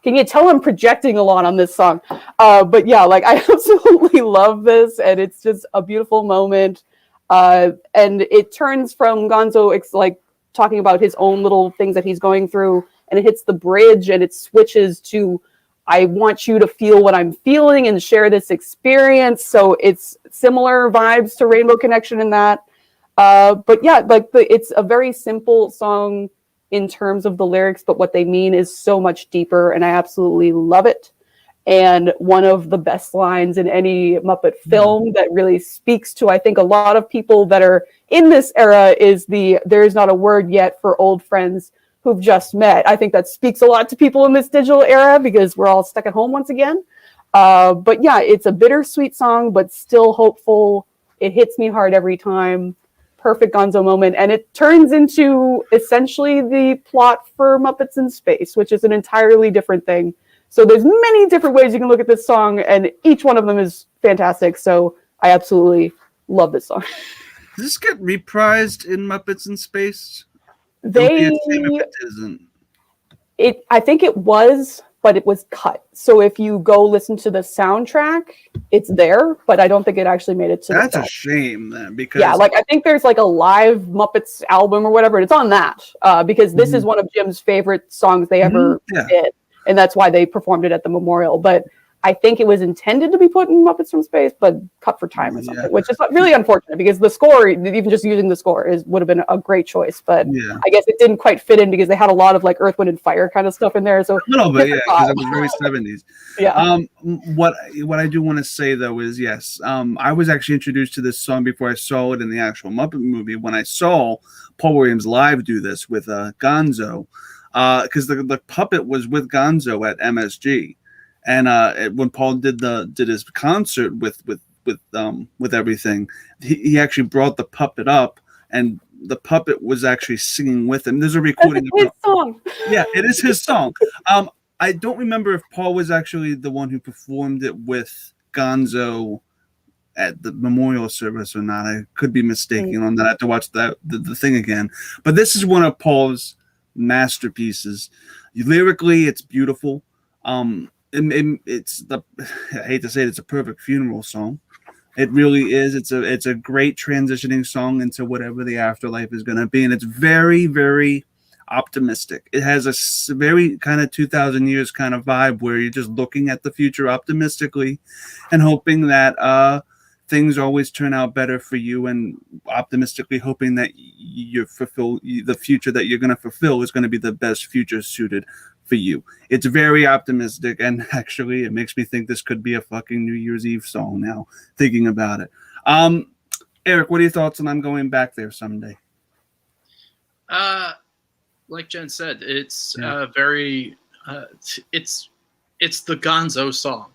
can you tell I'm projecting a lot on this song? But yeah, like I absolutely love this, and it's just a beautiful moment. And it turns from Gonzo like talking about his own little things that he's going through, and it hits the bridge and it switches to, I want you to feel what I'm feeling and share this experience. So it's similar vibes to Rainbow Connection in that. But yeah, like it's a very simple song in terms of the lyrics, but what they mean is so much deeper, and I absolutely love it. And one of the best lines in any Muppet film that really speaks to, I think, a lot of people that are in this era is there is not a word yet for old friends who've just met. I think that speaks a lot to people in this digital era because we're all stuck at home once again. But yeah, it's a bittersweet song, but still hopeful. It hits me hard every time. Perfect Gonzo moment. And it turns into essentially the plot for Muppets in Space, which is an entirely different thing. So there's many different ways you can look at this song, and each one of them is fantastic. So I absolutely love this song. Does this get reprised in Muppets in Space? I think it was, but it was cut. So if you go listen to the soundtrack, it's there, but I don't think it actually made it to That's the a shame then, because yeah, like I think there's like a live Muppets album or whatever, and it's on that because this is one of Jim's favorite songs they ever did. And that's why they performed it at the memorial. But I think it was intended to be put in Muppets from Space, but cut for time or something, which is really unfortunate because the score, even just using the score, would have been a great choice. But I guess it didn't quite fit in because they had a lot of like Earth, Wind, and Fire kind of stuff in there. So a little bit, because it was very 70s. Yeah. What I do want to say though is yes, I was actually introduced to this song before I saw it in the actual Muppet movie. When I saw Paul Williams live do this with Gonzo, because the puppet was with Gonzo at MSG. And when Paul did his concert with everything, he actually brought the puppet up, and the puppet was actually singing with him. There's a recording of his song. Yeah, it is his song. I don't remember if Paul was actually the one who performed it with Gonzo at the memorial service or not. I could be mistaken on that. I have to watch the thing again. But this is one of Paul's masterpieces. Lyrically, it's beautiful. It's I hate to say it's a perfect funeral song. It really is. It's a great transitioning song into whatever the afterlife is going to be, and it's very, very optimistic. It has a very kind of 2,000 years kind of vibe where you're just looking at the future optimistically and hoping that things always turn out better for you, and optimistically hoping that the future that you're going to fulfill is going to be the best future suited for you. It's very optimistic, and actually it makes me think this could be a fucking New Year's Eve song now, thinking about it. Eric, what are your thoughts on I'm Going Back There Someday? Like Jen said, it's very it's the Gonzo song.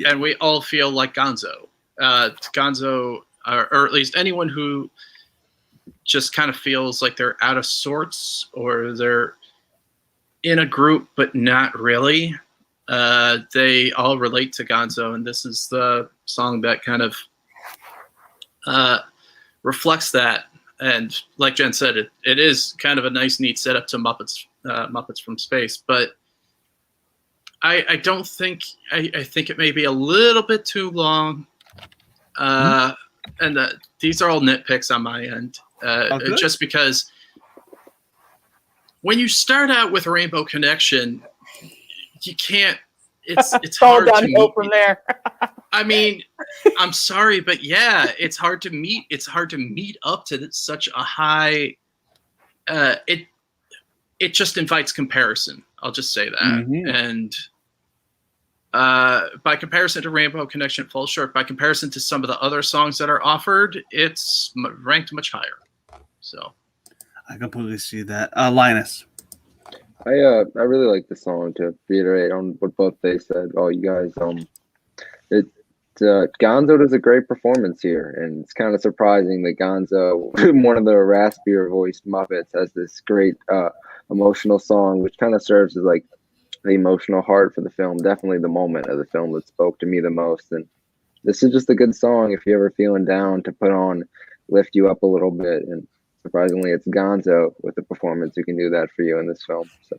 And we all feel like Gonzo. Gonzo, or at least anyone who just kind of feels like they're out of sorts, or they're in a group but not really. They all relate to Gonzo, and this is the song that kind of reflects that. And like Jen said, it is kind of a nice, neat setup to Muppets from Space. But I don't think I think it may be a little bit too long. And these are all nitpicks on my end, just because when you start out with Rainbow Connection, you can't. It's hard to meet from there. I mean, I'm sorry, but yeah, it's hard to meet. It's hard to meet up to such a high. It just invites comparison. I'll just say that, and by comparison to Rainbow Connection, it falls short. By comparison to some of the other songs that are offered, it's ranked much higher. So, I completely see that. Linus. I really like the song. To reiterate on what both they said, all you guys, Gonzo does a great performance here, and it's kind of surprising that Gonzo, one of the raspier voiced Muppets, has this great emotional song, which kind of serves as like the emotional heart for the film. Definitely the moment of the film that spoke to me the most. And this is just a good song if you're ever feeling down, to put on, lift you up a little bit. And surprisingly, it's Gonzo with the performance who can do that for you in this film. So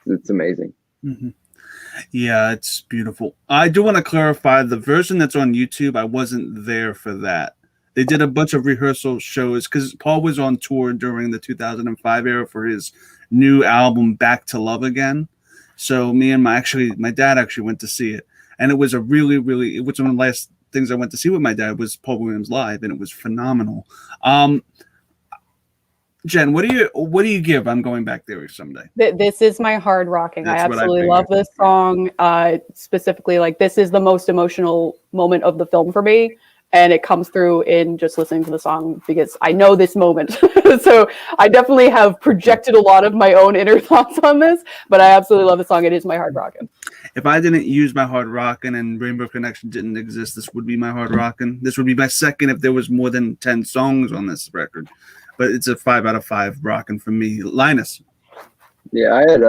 it's amazing. Yeah, it's beautiful. I do want to clarify, the version that's on YouTube, I wasn't there for that. They did a bunch of rehearsal shows because Paul was on tour during the 2005 era for his new album Back to Love Again. So me and my dad actually went to see it, and it was a really, really, it was one of the last things I went to see with my dad was Paul Williams live, and it was phenomenal. Jen, what do you give I'm Going Back There Someday? This is my hard rocking. That's I absolutely love this song. Specifically, like, this is the most emotional moment of the film for me. And it comes through in just listening to the song because I know this moment. So I definitely have projected a lot of my own inner thoughts on this, but I absolutely love the song. It is my hard rockin'. If I didn't use my hard rockin' and Rainbow Connection didn't exist, this would be my hard rockin'. This would be my second if there was more than 10 songs on this record. But it's a 5 out of 5 rockin' for me. Linus. Yeah, I had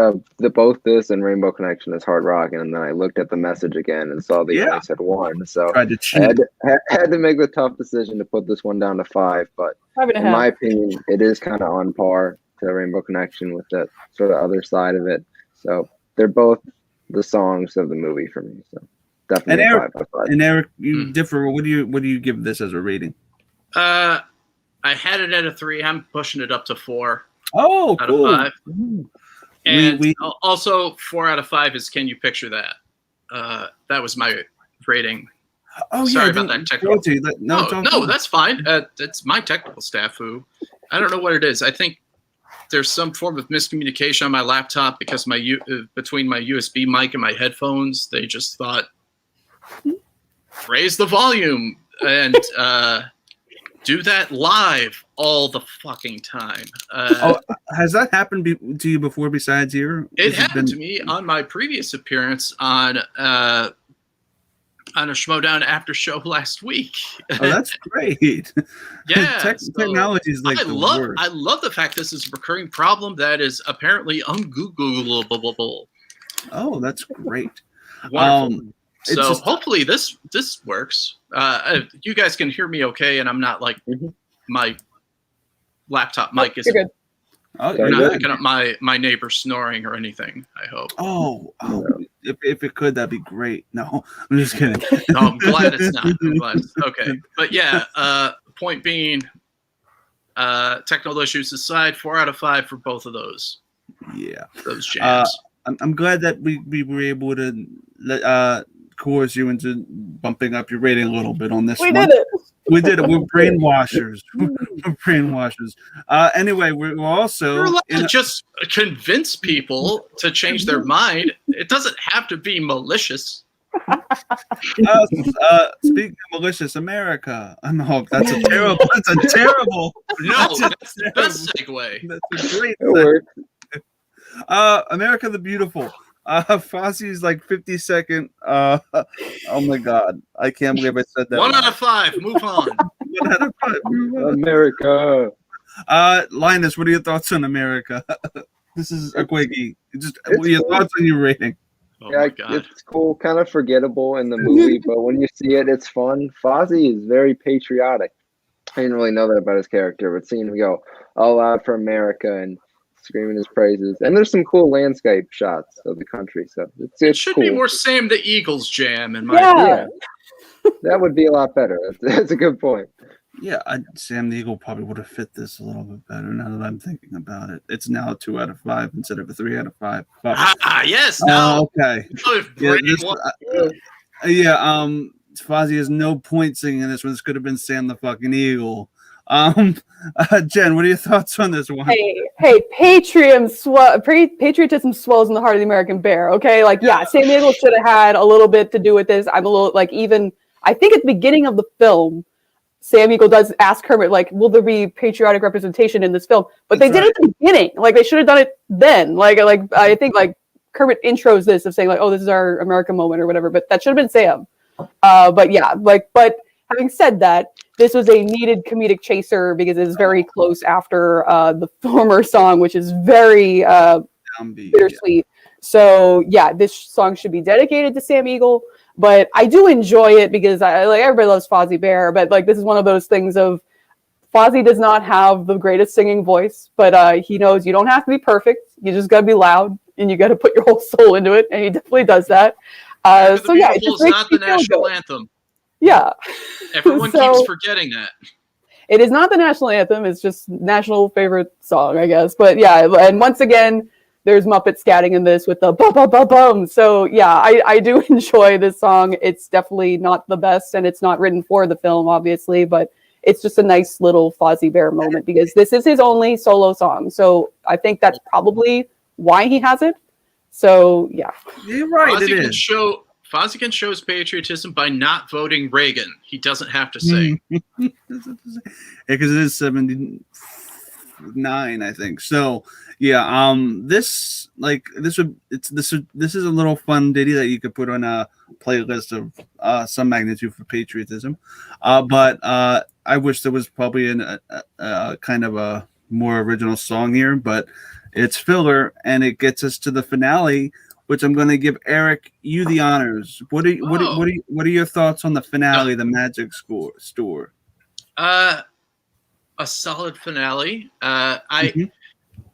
both this and Rainbow Connection as hard rockin', and then I looked at the message again and saw the only said 1. So I had to make the tough decision to put this one down to 5. But in my opinion, it is kind of on par to Rainbow Connection with that sort of other side of it. So they're both the songs of the movie for me. So definitely and 5 out of 5. And Eric, you differ. What do you give this as a rating? I had it at a 3. I'm pushing it up to 4. Oh, cool. Out of 5. And also 4 out of 5 is Can You Picture That? That was my rating. Oh, Sorry yeah, about that technical. No, That's fine. It's my technical snafu. I don't know what it is. I think there's some form of miscommunication on my laptop because between my USB mic and my headphones, they just thought, raise the volume and do that live all the fucking time. Has that happened to you before besides here? It happened to me on my previous appearance on a Schmodown after show last week. Oh, that's great. Yeah. Technology is like worst. I love the fact this is a recurring problem that is apparently ungoogleable. Oh, that's great. Wonderful. So hopefully this works. You guys can hear me okay, and I'm not like my laptop mic isn't. Good. You're not picking up my neighbor snoring or anything, I hope. Oh, if it could, that'd be great. No, I'm just kidding. No, I'm glad it's not. Okay. But yeah, point being, technical issues aside, 4 out of 5 for both of those. Yeah. Those jams. I'm glad that we were able to coerce you into bumping up your rating a little bit on this one. We did it. We're brainwashers. We're brainwashers. Anyway, we're also... You're allowed to just convince people to change their mind. It doesn't have to be malicious. Speaking of malicious, America. No, that's a terrible... No, that's the best segue. That's a great segue. America the Beautiful. Fozzie's like 52nd. Oh my God, I can't believe I said that. 1 out of 5. Move on. 1 out of 5. America. Linus, what are your thoughts on America? This is a quickie. What are your thoughts on your rating? Oh my God. It's cool, kind of forgettable in the movie, but when you see it, it's fun. Fozzie is very patriotic. I didn't really know that about his character, but seeing him go all out for America and screaming his praises, and there's some cool landscape shots of the country, so it should be more Sam the Eagles jam in my opinion. That would be a lot better. That's a good point. Yeah, Sam the Eagle probably would have fit this a little bit better now that I'm thinking about it. It's now a 2 out of 5 instead of a 3 out of 5. Yes. No. Okay. Fozzie has no point singing in this one. This could have been Sam the fucking Eagle. Jen, what are your thoughts on this one? Hey, patriotism swells in the heart of the American bear. Okay, Sam Eagle should have had a little bit to do with this. I'm a little I think at the beginning of the film, Sam Eagle does ask Kermit, will there be patriotic representation in this film? But they did it at the beginning. They should have done it then. I think Kermit intros this of saying this is our American moment or whatever. But that should have been Sam. But having said that, this was a needed comedic chaser because it's very close after the former song, which is very bittersweet. Yeah. So this song should be dedicated to Sam Eagle. But I do enjoy it because everybody loves Fozzie Bear. But this is one of those things of Fozzie does not have the greatest singing voice, but he knows you don't have to be perfect. You just got to be loud and you got to put your whole soul into it, and he definitely does that. It's not the national anthem. Yeah. Everyone keeps forgetting that. It is not the national anthem. It's just national favorite song, I guess. But yeah, and once again, there's Muppet scatting in this with the bum. So yeah, I do enjoy this song. It's definitely not the best, and it's not written for the film, obviously, but it's just a nice little Fozzie Bear moment because this is his only solo song. So I think that's probably why he has it. So yeah. You're right, Fozzie can show his patriotism by not voting Reagan. He doesn't have to sing. Because it is 79, I think. So yeah, this is a little fun ditty that you could put on a playlist of some magnitude for patriotism. But I wish there was probably a kind of a more original song here, but it's filler and it gets us to the finale, which I'm going to give Eric you the honors. What are your thoughts on the finale, the Magic Store? A solid finale.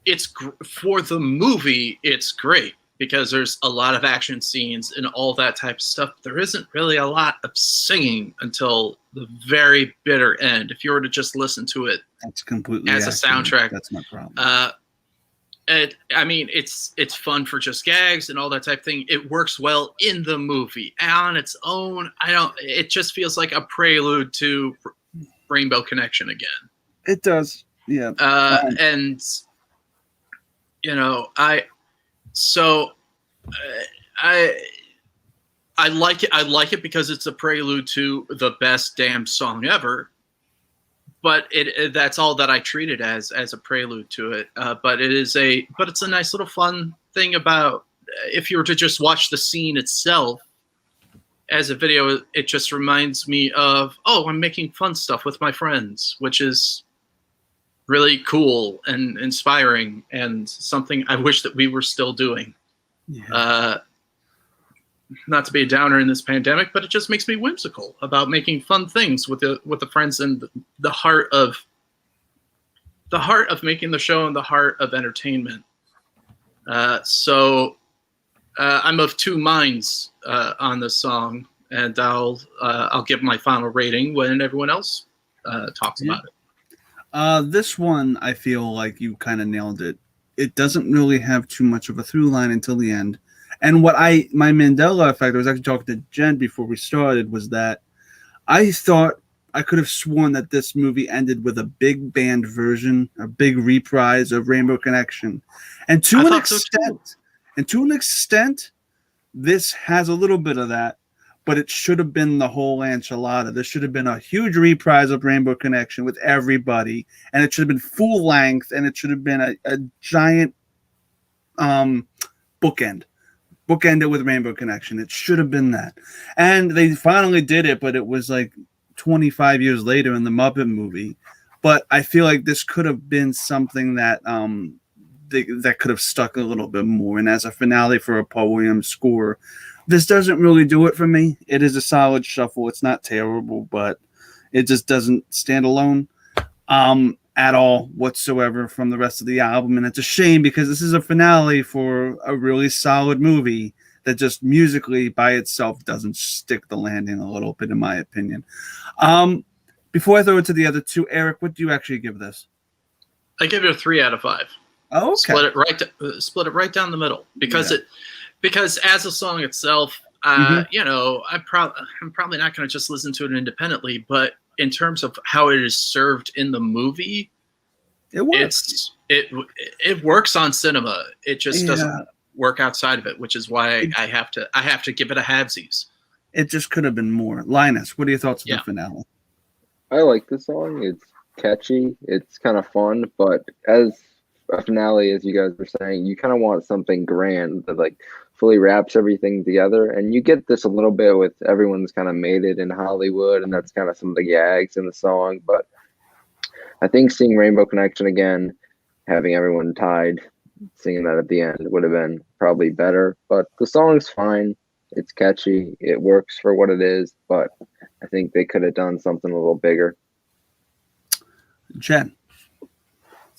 It's for the movie. It's great because there's a lot of action scenes and all that type of stuff. There isn't really a lot of singing until the very bitter end. If you were to just listen to it, that's completely as a soundtrack. That's my problem. I mean, it's fun for just gags and all that type of thing. It works well in the movie on its own. It just feels like a prelude to Rainbow Connection again. It does, yeah. And you know, I like it. I like it because it's a prelude to the best damn song ever. But that's all that I treat it as a prelude to it. But it's a nice little fun thing about if you were to just watch the scene itself as a video, it just reminds me of, oh, I'm making fun stuff with my friends, which is really cool and inspiring and something I wish that we were still doing. Yeah. Not to be a downer in this pandemic, but it just makes me whimsical about making fun things with the friends and the heart of making the show and the heart of entertainment. So I'm of two minds on this song, and I'll give my final rating when everyone else talks about it. This one, I feel like you kind of nailed it. It doesn't really have too much of a through line until the end. And my Mandela effect, I was actually talking to Jen before we started, was that I thought I could have sworn that this movie ended with a big band version, a big reprise of Rainbow Connection. And to an extent, this has a little bit of that, but it should have been the whole enchilada. There should have been a huge reprise of Rainbow Connection with everybody, and it should have been full length, and it should have been a giant bookend. Bookended with Rainbow Connection. It should have been that. And they finally did it, but it was like 25 years later in the Muppet movie. But I feel like this could have been something that that could have stuck a little bit more. And as a finale for a Paul Williams score, this doesn't really do it for me. It is a solid shuffle. It's not terrible, but it just doesn't stand alone at all whatsoever from the rest of the album. And it's a shame because this is a finale for a really solid movie that just musically by itself doesn't stick the landing a little bit, in my opinion. Before I throw it to the other two, Eric, what do you actually give this? I give it a 3 out of 5. Oh, okay. Split it right down the middle because because as a song itself, you know, I'm probably not going to just listen to it independently, but in terms of how it is served in the movie, it works. It works on cinema. It just doesn't work outside of it, which is why I have to give it a halvesies. It just could have been more. Linus, what are your thoughts on the finale? I like the song. It's catchy. It's kind of fun, but as a finale, as you guys were saying, you kind of want something grand that like fully wraps everything together, and you get this a little bit with Everyone's kind of made it in Hollywood, and that's kind of some of the gags in the song. But I think seeing Rainbow Connection again, having everyone tied, singing that at the end would have been probably better. But the song's fine. It's catchy. It works for what it is, but I think they could have done something a little bigger. Jen.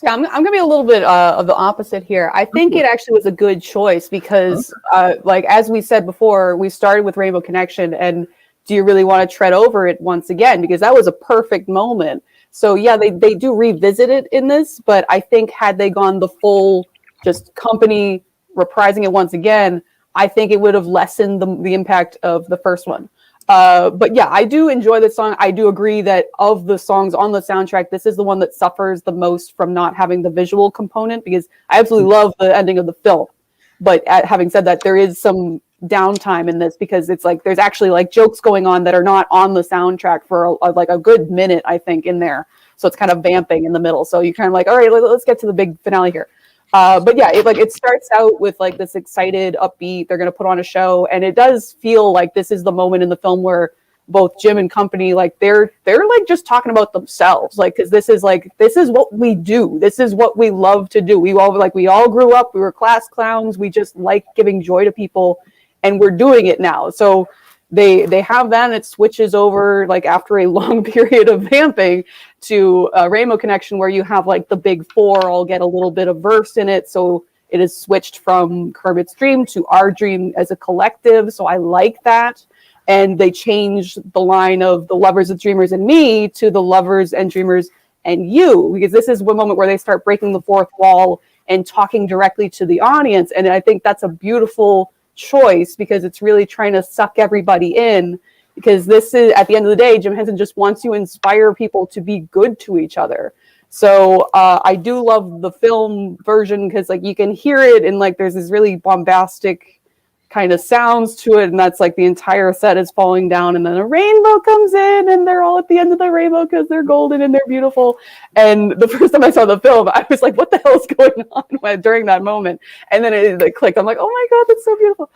Yeah, I'm going to be a little bit of the opposite here. I think it actually was a good choice because, like as we said before, we started with Rainbow Connection, and do you really want to tread over it once again? Because that was a perfect moment. So yeah, they do revisit it in this, but I think had they gone the full just company reprising it once again, I think it would have lessened the impact of the first one. But yeah, I do enjoy this song. I do agree that of the songs on the soundtrack, this is the one that suffers the most from not having the visual component, because I absolutely love the ending of the film. But having said that, there is some downtime in this because it's like there's actually like jokes going on that are not on the soundtrack for like a good minute, I think, in there. So it's kind of vamping in the middle. So you're kind of like, all right, let's get to the big finale here. But yeah, it starts out with like this excited, upbeat, they're going to put on a show. And it does feel like this is the moment in the film where both Jim and company, like they're like just talking about themselves. Like, cause this is what we do. This is what we love to do. We all grew up, we were class clowns. We just like giving joy to people, and we're doing it now. So they have that, and it switches over like after a long period of vamping to Rainbow Connection, where you have like the big four all get a little bit of verse in it. So it is switched from Kermit's dream to our dream as a collective. So I like that. And they changed the line of the lovers and dreamers and me to the lovers and dreamers and you, because this is one moment where they start breaking the fourth wall and talking directly to the audience. And I think that's a beautiful choice because it's really trying to suck everybody in, because this is, at the end of the day, Jim Henson just wants to inspire people to be good to each other. So I do love the film version because like you can hear it and like there's this really bombastic kind of sounds to it, and that's like the entire set is falling down, and then a rainbow comes in and they're all at the end of the rainbow because they're golden and they're beautiful. And the first time I saw the film, I was like, what the hell is going on during that moment? And then it like, clicked. I'm like, oh my god, that's so beautiful.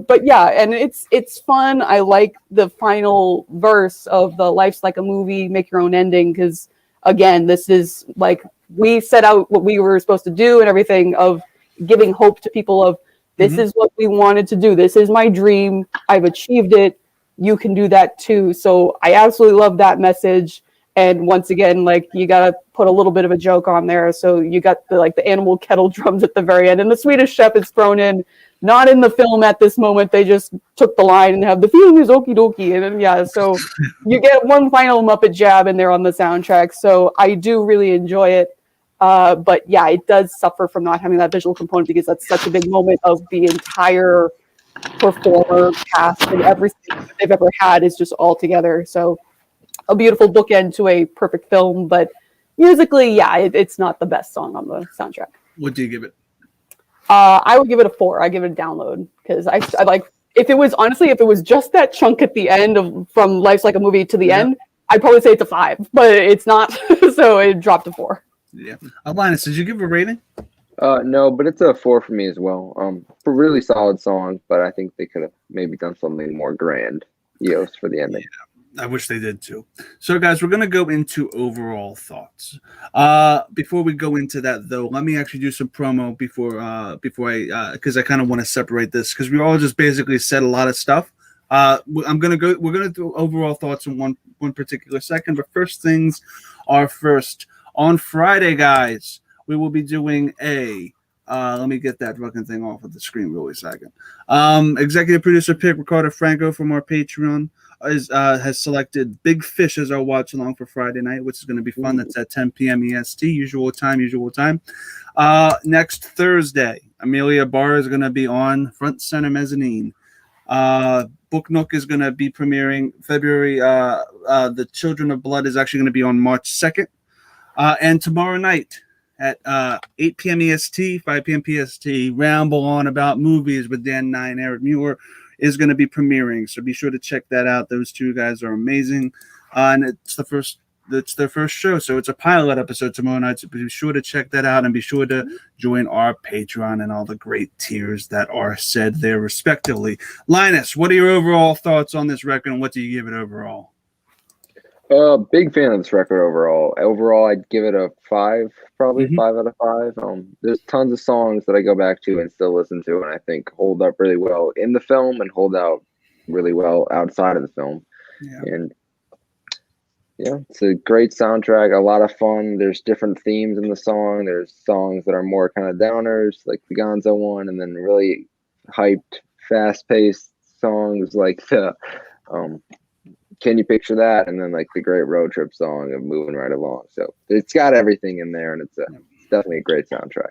But yeah, and it's fun. I like the final verse of the Life's Like a Movie, Make Your Own Ending, because again, this is like, we set out what we were supposed to do and everything, of giving hope to people of, this is what we wanted to do. This is my dream. I've achieved it. You can do that too. So I absolutely love that message. And once again, like, you got to put a little bit of a joke on there. So you got the, like, the animal kettle drums at the very end, and the Swedish chef is thrown in, not in the film at this moment. They just took the line and have the feeling is okie dokie. And then, yeah, so you get one final Muppet jab in there on the soundtrack. So I do really enjoy it. But yeah, it does suffer from not having that visual component because that's such a big moment of the entire performer cast, and everything that they've ever had is just all together. So a beautiful bookend to a perfect film, but musically, yeah, it's not the best song on the soundtrack. What do you give it? I would give it a 4. I give it a download because I like, if it was just that chunk at the end of from Life's Like a Movie to the end, I'd probably say it's a 5, but it's not. So it dropped to 4. Yeah. Linus, did you give a rating? No, but it's a 4 for me as well. For really solid song, but I think they could have maybe done something more grandiose for the ending. Yeah, I wish they did too. So, guys, we're gonna go into overall thoughts. Before we go into that, though, let me actually do some promo before I, because I kind of want to separate this because we all just basically said a lot of stuff. We're gonna do overall thoughts in one particular second, but first things are first. On Friday, guys, we will be doing let me get that fucking thing off of the screen really second. Executive producer pick Ricardo Franco from our Patreon has selected Big Fish as our watch along for Friday night, which is going to be fun. That's at 10 p.m. EST, usual time. Next Thursday, Amelia Barr is going to be on Front Center Mezzanine. Book Nook is going to be premiering February. The Children of Blood is actually going to be on March 2nd. And tomorrow night at 8 p.m. EST, 5 p.m. PST, Ramble On About Movies with Dan Nye and Eric Muir is going to be premiering. So be sure to check that out. Those two guys are amazing. And it's their first show. So it's a pilot episode tomorrow night. So be sure to check that out and be sure to join our Patreon and all the great tiers that are said there respectively. Linus, what are your overall thoughts on this record and what do you give it overall? Big fan of this record overall. Overall, I'd give it a 5, probably 5 out of 5. There's tons of songs that I go back to and still listen to, and I think hold up really well in the film and hold out really well outside of the film. Yeah. And yeah, it's a great soundtrack, a lot of fun. There's different themes in the song. There's songs that are more kind of downers, like the Gonzo one, and then really hyped, fast-paced songs like the Can You Picture That? And then like the great road trip song of Moving Right Along. So it's got everything in there, and it's definitely a great soundtrack.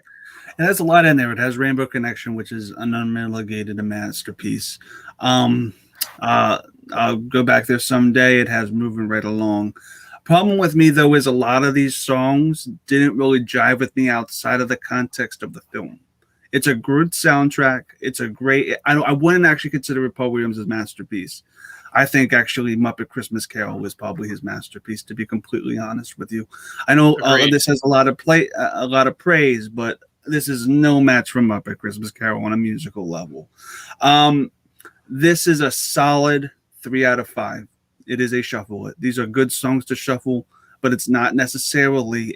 And there's a lot in there. It has Rainbow Connection, which is an unmitigated masterpiece. I'll go back there someday. It has Moving Right Along. Problem with me, though, is a lot of these songs didn't really jive with me outside of the context of the film. It's a good soundtrack. It's a great... I wouldn't actually consider Paul Williams' masterpiece. I think actually Muppet Christmas Carol was probably his masterpiece, to be completely honest with you. I know this has a lot of praise, but this is no match for Muppet Christmas Carol on a musical level. This is a solid 3 out of 5. It is a shuffle. These are good songs to shuffle, but it's not necessarily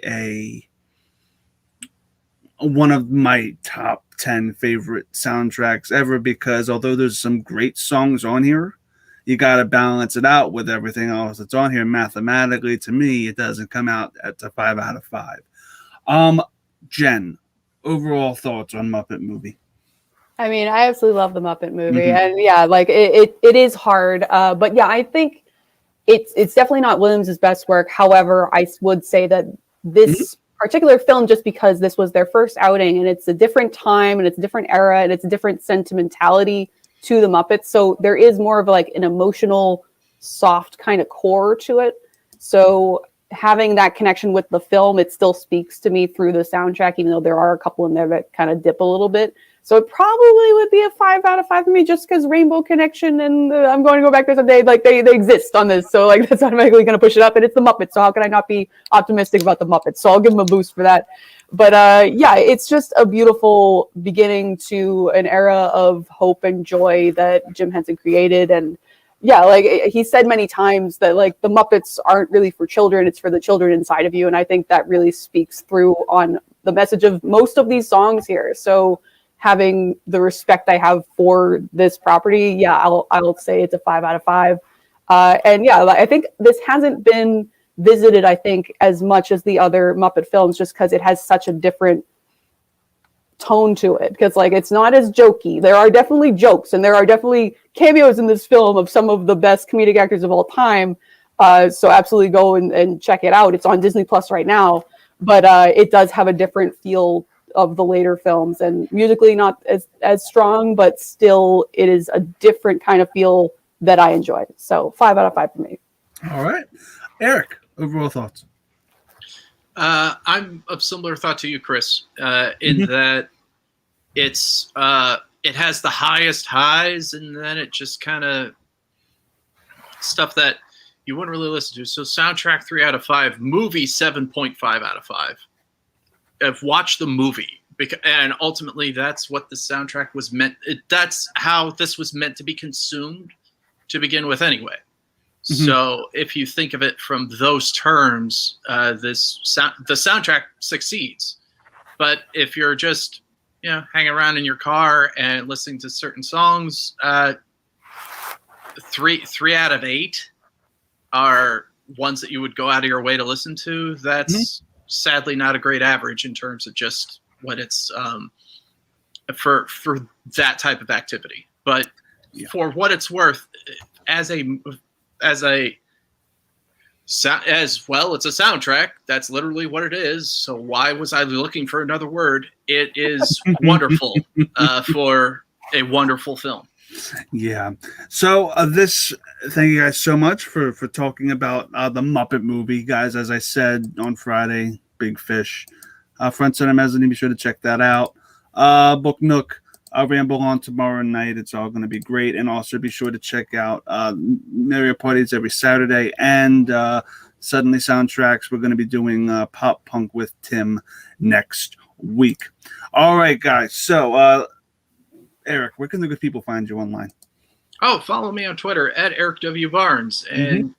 one of my top 10 favorite soundtracks ever, because although there's some great songs on here, you got to balance it out with everything else that's on here. Mathematically, to me, it doesn't come out at a 5 out of 5. Jen, overall thoughts on Muppet Movie? I mean, I absolutely love the Muppet Movie, and yeah, like it is hard, but yeah, I think it's definitely not Williams' best work. However, I would say that this particular film just because this was their first outing, and it's a different time, and it's a different era, and it's a different sentimentality to the Muppets. So there is more of like an emotional, soft kind of core to it. So having that connection with the film, it still speaks to me through the soundtrack, even though there are a couple in there that kind of dip a little bit. So it probably would be a 5 out of 5 for me, just because Rainbow Connection and I'm going to go back there someday, like they exist on this. So like that's automatically going to push it up, and it's the Muppets. So how can I not be optimistic about the Muppets? So I'll give them a boost for that. But yeah, it's just a beautiful beginning to an era of hope and joy that Jim Henson created. And yeah, like he said many times that like the Muppets aren't really for children, it's for the children inside of you. And I think that really speaks through on the message of most of these songs here. So having the respect I have for this property, yeah, I'll say it's a 5 out of 5. And yeah, I think this hasn't been visited, I think, as much as the other Muppet films, just because it has such a different tone to it. Because like it's not as jokey. There are definitely jokes, and there are definitely cameos in this film of some of the best comedic actors of all time. So absolutely go and check it out. It's on Disney Plus right now, but it does have a different feel of the later films, and musically not as strong, but still it is a different kind of feel that I enjoyed. So 5 out of 5 for me. All right. Eric, overall thoughts? I'm of similar thought to you, Chris, in that it's it has the highest highs, and then it just kind of stuff that you wouldn't really listen to. So soundtrack 3 out of 5, movie 7.5 out of 5. I've watched the movie, and ultimately that's what the soundtrack was meant. That's how this was meant to be consumed to begin with, anyway. Mm-hmm. So if you think of it from those terms, the soundtrack succeeds. But if you're just hanging around in your car and listening to certain songs, 3 out of 8 are ones that you would go out of your way to listen to. That's sadly not a great average in terms of just what it's for that type of activity. But for what it's worth, as well, it's a soundtrack. That's literally what it is. So why was I looking for another word? It is wonderful for a wonderful film. Yeah. So thank you guys so much for talking about the Muppet movie, guys. As I said on Friday, Big Fish, Front Center Mezzanine. Be sure to check that out. Book Nook, Ramble on tomorrow night. It's all going to be great. And also be sure to check out Mario Parties every Saturday, and Suddenly Soundtracks. We're going to be doing Pop Punk with Tim next week. All right, guys. So Eric, where can the good people find you online? Oh, follow me on Twitter at Erik W. Barnes. And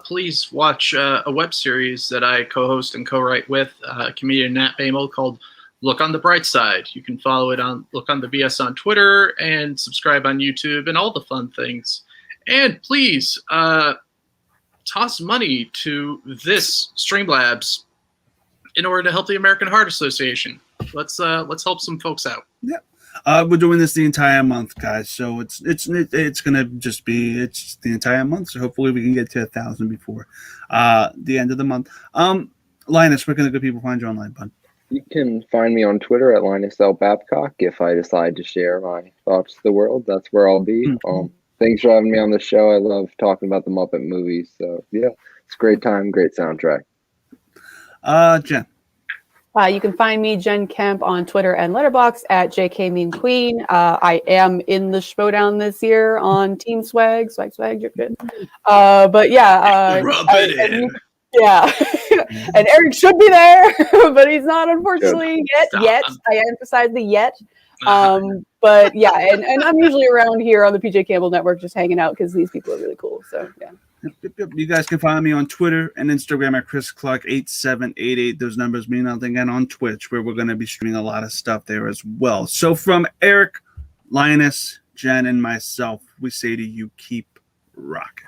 please watch a web series that I co-host and co-write with comedian Nat Bamel called Look on the Bright Side. You can follow it on Look on the BS on Twitter and subscribe on YouTube and all the fun things. And please toss money to this Streamlabs in order to help the American Heart Association. Let's help some folks out. Yeah. We're doing this the entire month, guys. So it's gonna just be the entire month. So hopefully we can get to 1,000 before the end of the month. Linus, where can the good people find you online, bud? You can find me on Twitter at Linus L. Babcock. If I decide to share my thoughts to the world, that's where I'll be. Thanks for having me on the show. I love talking about the Muppet movies. So yeah, it's a great time, great soundtrack. Jen. You can find me, Jen Kemp, on Twitter and Letterboxd at JK Meme Queen. I am in the Schmodown this year on Team Swag, you're good. But yeah, rub it in. Yeah, and Eric should be there, but he's not, unfortunately, yet. I emphasize the yet. But yeah, and I'm usually around here on the PJ Campbell Network just hanging out because these people are really cool. So yeah. You guys can find me on Twitter and Instagram at ChrisClark8788. Those numbers mean nothing. And on Twitch, where we're going to be streaming a lot of stuff there as well. So from Eric, Linus, Jen, and myself, we say to you, keep rocking.